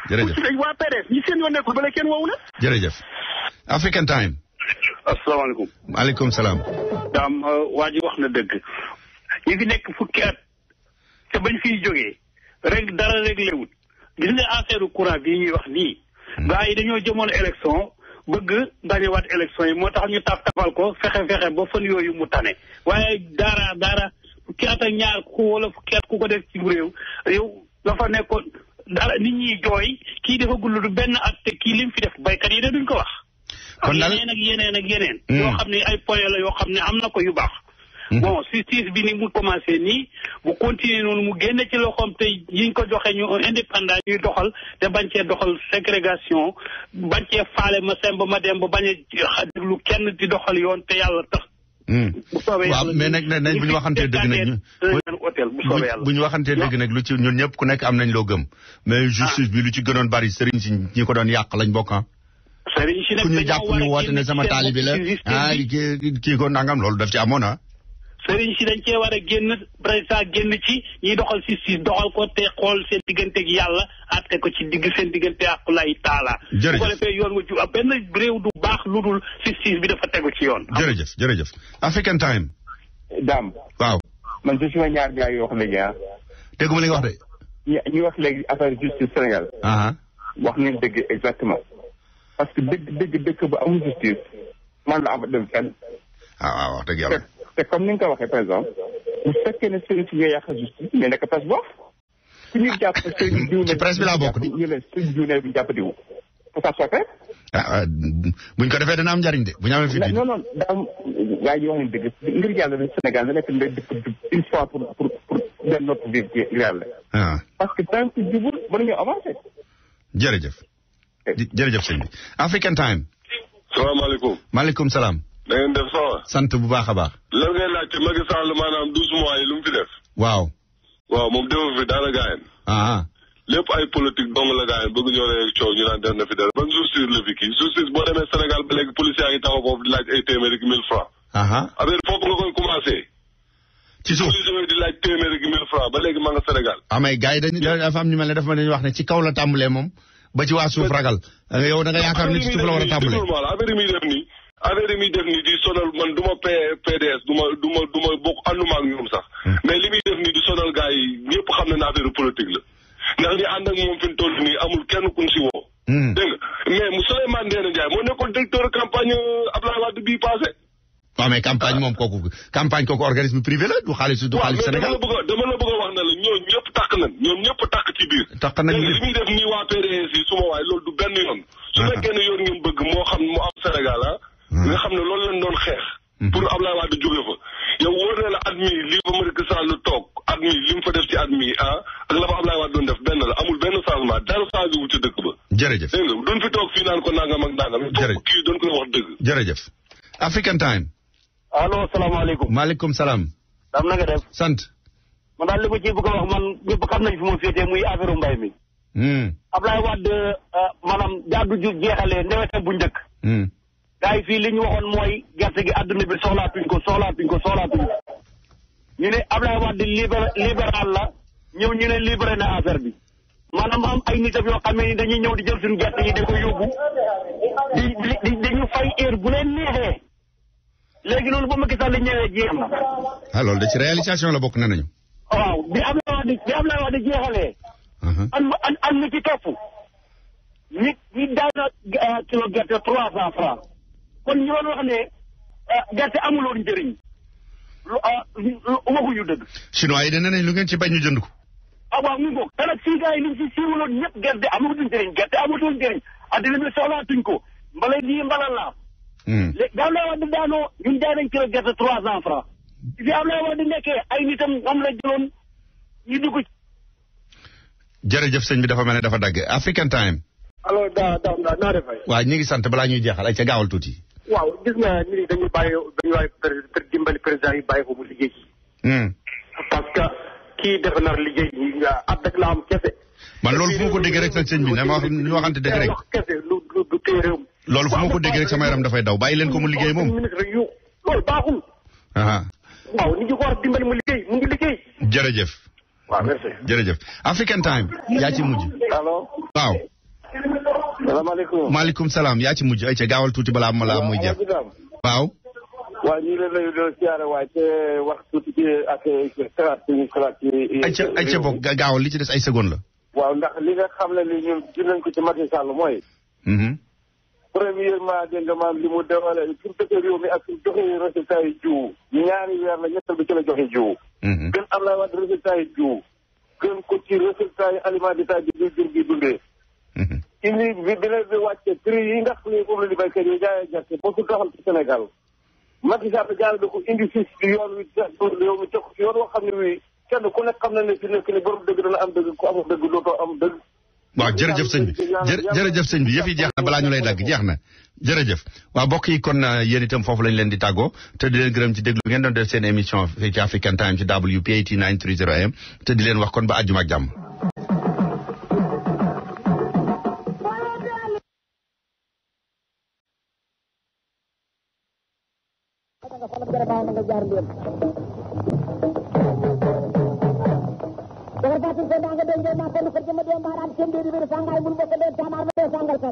waa PDS ñi seen yoon nekkul ba kenn woowu la. jërëjëf African Time. asalaamaaleykum. maaleykum salaam. daam waa ji wax na dëgg. ñi fi nekk fukki at te bañ fiy jógee rek dara réglé wut gis nga affaire courant bii ñuy wax nii. gars yi dañoo jëmoon élection bëgg gañewaat élection yi moo tax ñu tafal ko fexe ba fan yooyu mu tane waaye dara fukki at ak ñaar wala fukki at ku ko def ci réew yow la fa nekkoon dara nit ñi jooy kii dafa gullu du benn at te kii lim fi def baykat yi de duñ ko wax. kon daal yeneen ak yeneen. yoo xam ne ay point la yoo xam ne am na ko yu baax. bon justice bi ni mu commencé nii bu continuer noonu mu génne ci loxoom te yiñ ko joxe ñu indépendant ñuy doxal te bañ cee doxal ségrégation bañ cee faale ma semb ma dem ba bañ a déglu kenn di doxal yoon te yàlla tax. bu soobee yàlla waaw mais nag bu ñu waxantee dëgg nag hôtel bu soobee yàlla bu ñu waxantee dëgg nag lu ci ñun ñëpp ku nekk am nañ loo gëm mais justice bi lu ci gënoon bari sëriñ si ñi ko doon yàq lañ bokk sëriñ si nag ku ñu jàpp ñu woote ne sama taalibi la kii ko nangam loolu daf ci amoon sëriñ si dañ cee war a génn président génn ci ñiy doxal si doxal ko te xool seen digganteeg yàlla àtte ko ci digg seen diggante ak lay taala. bu ko defee yoon wu jub benn réew du baax lu dul justice bi dafa tegu ci yoon. jërëjëf African Time. Dame. waaw. man su ma ñaar gars yoo xam ne ah. dégguma li nga wax de. ñu wax léegi affaire justice Sénégal. wax ngeen dëgg exactement. parce que dëgg bu amul justice man la am dem fenn. waaw wax dëgg yàlla. te comme ni nga ko waxee par exemple bu fekkee ne sëriñ si nga yàq justice mais nekk presse boof. ku ñu jàpp sëriñ diw ci presse bi laa bokk di. ñu ne sëriñ diw ne bu ñu jàpp diw. pour ça soit clair. buñ ko defee dana am njariñ de bu ñu amee fi. non daa am gars yi wax nañu dëgg ngir yàlla ne Sénégal da nekk une fois pour benn notre vie yàlla. parce que tant que jubul mën nañoo avancer. jërëjëf sëñ bi African Time. salaamaaleykum. maaleykum salaam. da ngeen def sawa. sant bu baax a baax. lan ngay laajte Macky Sall maanaam 12 mois yi lu mu fi def. waaw moom defu fi dara gaayen. lépp ay politique dong la gaayen bëgg ñoo ne coow ñu naan def na fi dara ban justice la fi kii justice boo demee Sénégal ba léegi policiers yi taxaw foofu di laaj ay téeméeri ak 1000 francs. affaire foofu nga koy commencé. ci suuf policiers yi di laaj téeméeri ak 1000 francs ba léegi ma nga Sénégal. mais gars yi dafa am ñu mel ne dafa dañuy wax ne ci kaw la tàmbalee moom ba ci waa suuf ragal yow da nga yaakaar ni ci suuf la war a tàmbalee. affaire yi muy def nii di sonal man du ma PDS du ma bokk ànduma ak ñoom sax mais li muy def nii di sonal gars yi ñëpp xam na ne affaire politique la ndax ñi ànd ak moom fi mu toll nii amul kenn ku si woo. dégg nga mais mu Souleymane Ndéné Ndiaye moo nekkoon directeur campagne Abdoulaye Wade bii passé. waaw mais campagne moom kooku organisme privé la du xaalis Sénégal. dama la bëgg a wax ne la ñooñu ñëpp tàkk nañ ñoom ñëpp tàkk ci biir. tàkk nañ li muy def nii waa PDS yi suma waay loolu du benn yoon. su fekkee ne yoon ngeen bëgg moo xam mu am Sénégal nga xam ne loolu lañ doon xeex. pour Abdoulaye Wade jóge fa. yow wóor na la at mii li fa Macky Sall toog at mii li mu fa def ci at mii ak la fa Abdoulaye Wade doon def benn la amul benn changement dara changé wu ci dëkk ba. jërëjëf dégg nga doon fi toog fii naan ko nangam ak nangam. jërëjëf kii doon koy wax dëgg. jërëjëf. African Time. allo salaamaaleykum. maaleykum salaam. dam na nga def. sant. man daal li ma ci bëgg a wax man ñëpp xam nañ fi ma féetee muy affaire mbay mi. Abdoulaye Wade maanaam jàddu ju jeexalee ndewetam bu njëkk. gars yi fii li ñu waxoon mooy gerte gi àdduna bi soxlaatuñ ko. ñu ne Abdoulaye Wade libéral la ñëw ñu ne libéré na affaire bi. maanaam am ay nitam yoo xam ne dañuy ñëw di jël suñu gerte yi da ko yóbbu dañu fay heure bu leen neexee. léegi loolu ba Macky Sall ñëwee jeex na. loolu de ci réalisation la bokk na nañu. waaw bi Abdoulaye Wade jeexalee. an mi ci topp. ñi daal na kilo gerte 300 francs. kon ñu doon wax ne gerte amuloon njëriñ. waxuñu dëgg. chinois yi de nee nañ lu ngeen ci bañ ñu jënd ko. waaw mu ngoog te nag fii gars yi liñ si siiwaloon ñëpp gerte amatul njëriñ addina bi soxlaatuñ ko mbala lii mbala laa. léegi Abdoulaye Wade daanoo ñun jaay nañ kilo gerte 300 francs. fi Abdoulaye Wade nekkee ay nitam am la jëloon ñu dugg. jërëjëf sëñ bi dafa mel ne dafa dagg African Time. alors naa def. waaw ñu ngi sant balaa ñuy jeexal ay ca gaawal tuuti. waaw gis nga nit ñi dañuy dimbali président yi bàyyi ko mu liggéey. parce que kii dafa nar liggéey at rek la am kese. man loolu fu ma ko déggee rek sax sëñ bi ne ma wax ñu waxante dëgg rek. kese lu téye réew mi. loolu fu ma ko déggee rek sama yaram dafay daw bàyyi leen ko mu liggéey moom. ministre yu loolu baaxul. waaw nit ñi ko war dimbali mu liggéey mu ngi liggéey. jërëjëf. waaw merci. jërëjëf African Time yaa ci mujj. allo. waaw. salaamaaleykum. maaleykum salaam yaa ci mujj ay ca gaawal tuuti balaa ma la muy jeex. waaw. waaw ñu ngi leen di siyaare waaye te wax tuuti ci ak xalaat ci. ay ca bokk gaawal li ci des ay seconde la. waaw ndax li nga xam ne li ñun gis nañ ko ci Macky Sall mooy. premièrement dégg nga maam li mu déwale fi mu dëkk réew mi ak fi mu joxe résultat yi jiwu ñaari weer la ñettal bi ci la joxe jiwu. gën Abdoulaye Wade résultat yi jiwu gën ko ci résultat yi aliment d'état bi jur gi dundee. indi bi leen di wàcce prix yi nga xam ne moom la di béykat yi jaayee gerte boo ko doxal ci Sénégal Macky Sall jaarale da ko indi fii ci yoon wi réew mi teg ko ci yoon woo xam ne wi kenn ku nekk xam na ne fi nekk ni borom dëgg dana am dëgg ku amul dëgg dootoo am dëgg. waaw jërëjëf sëñ bi jërëjëf sëñ bi yëf yi jeex na balaa ñu lay dagg jeex na jërëjëf waaw mbokk yi kon yéen itam foofu lañ leen di tàggoo te di leen gërëm ci déglu ngeen doon def seen émission fii ci African Time ci WPAT 930 AM te di leen wax kon ba àjjuma ak jàmm. nga fa la gëra baaw nga jaar ndem dafa fatin ko nga de ngeen na ko ko jëm de mbaram ci ndé di sangay bu bokk de tamar ma sangal ko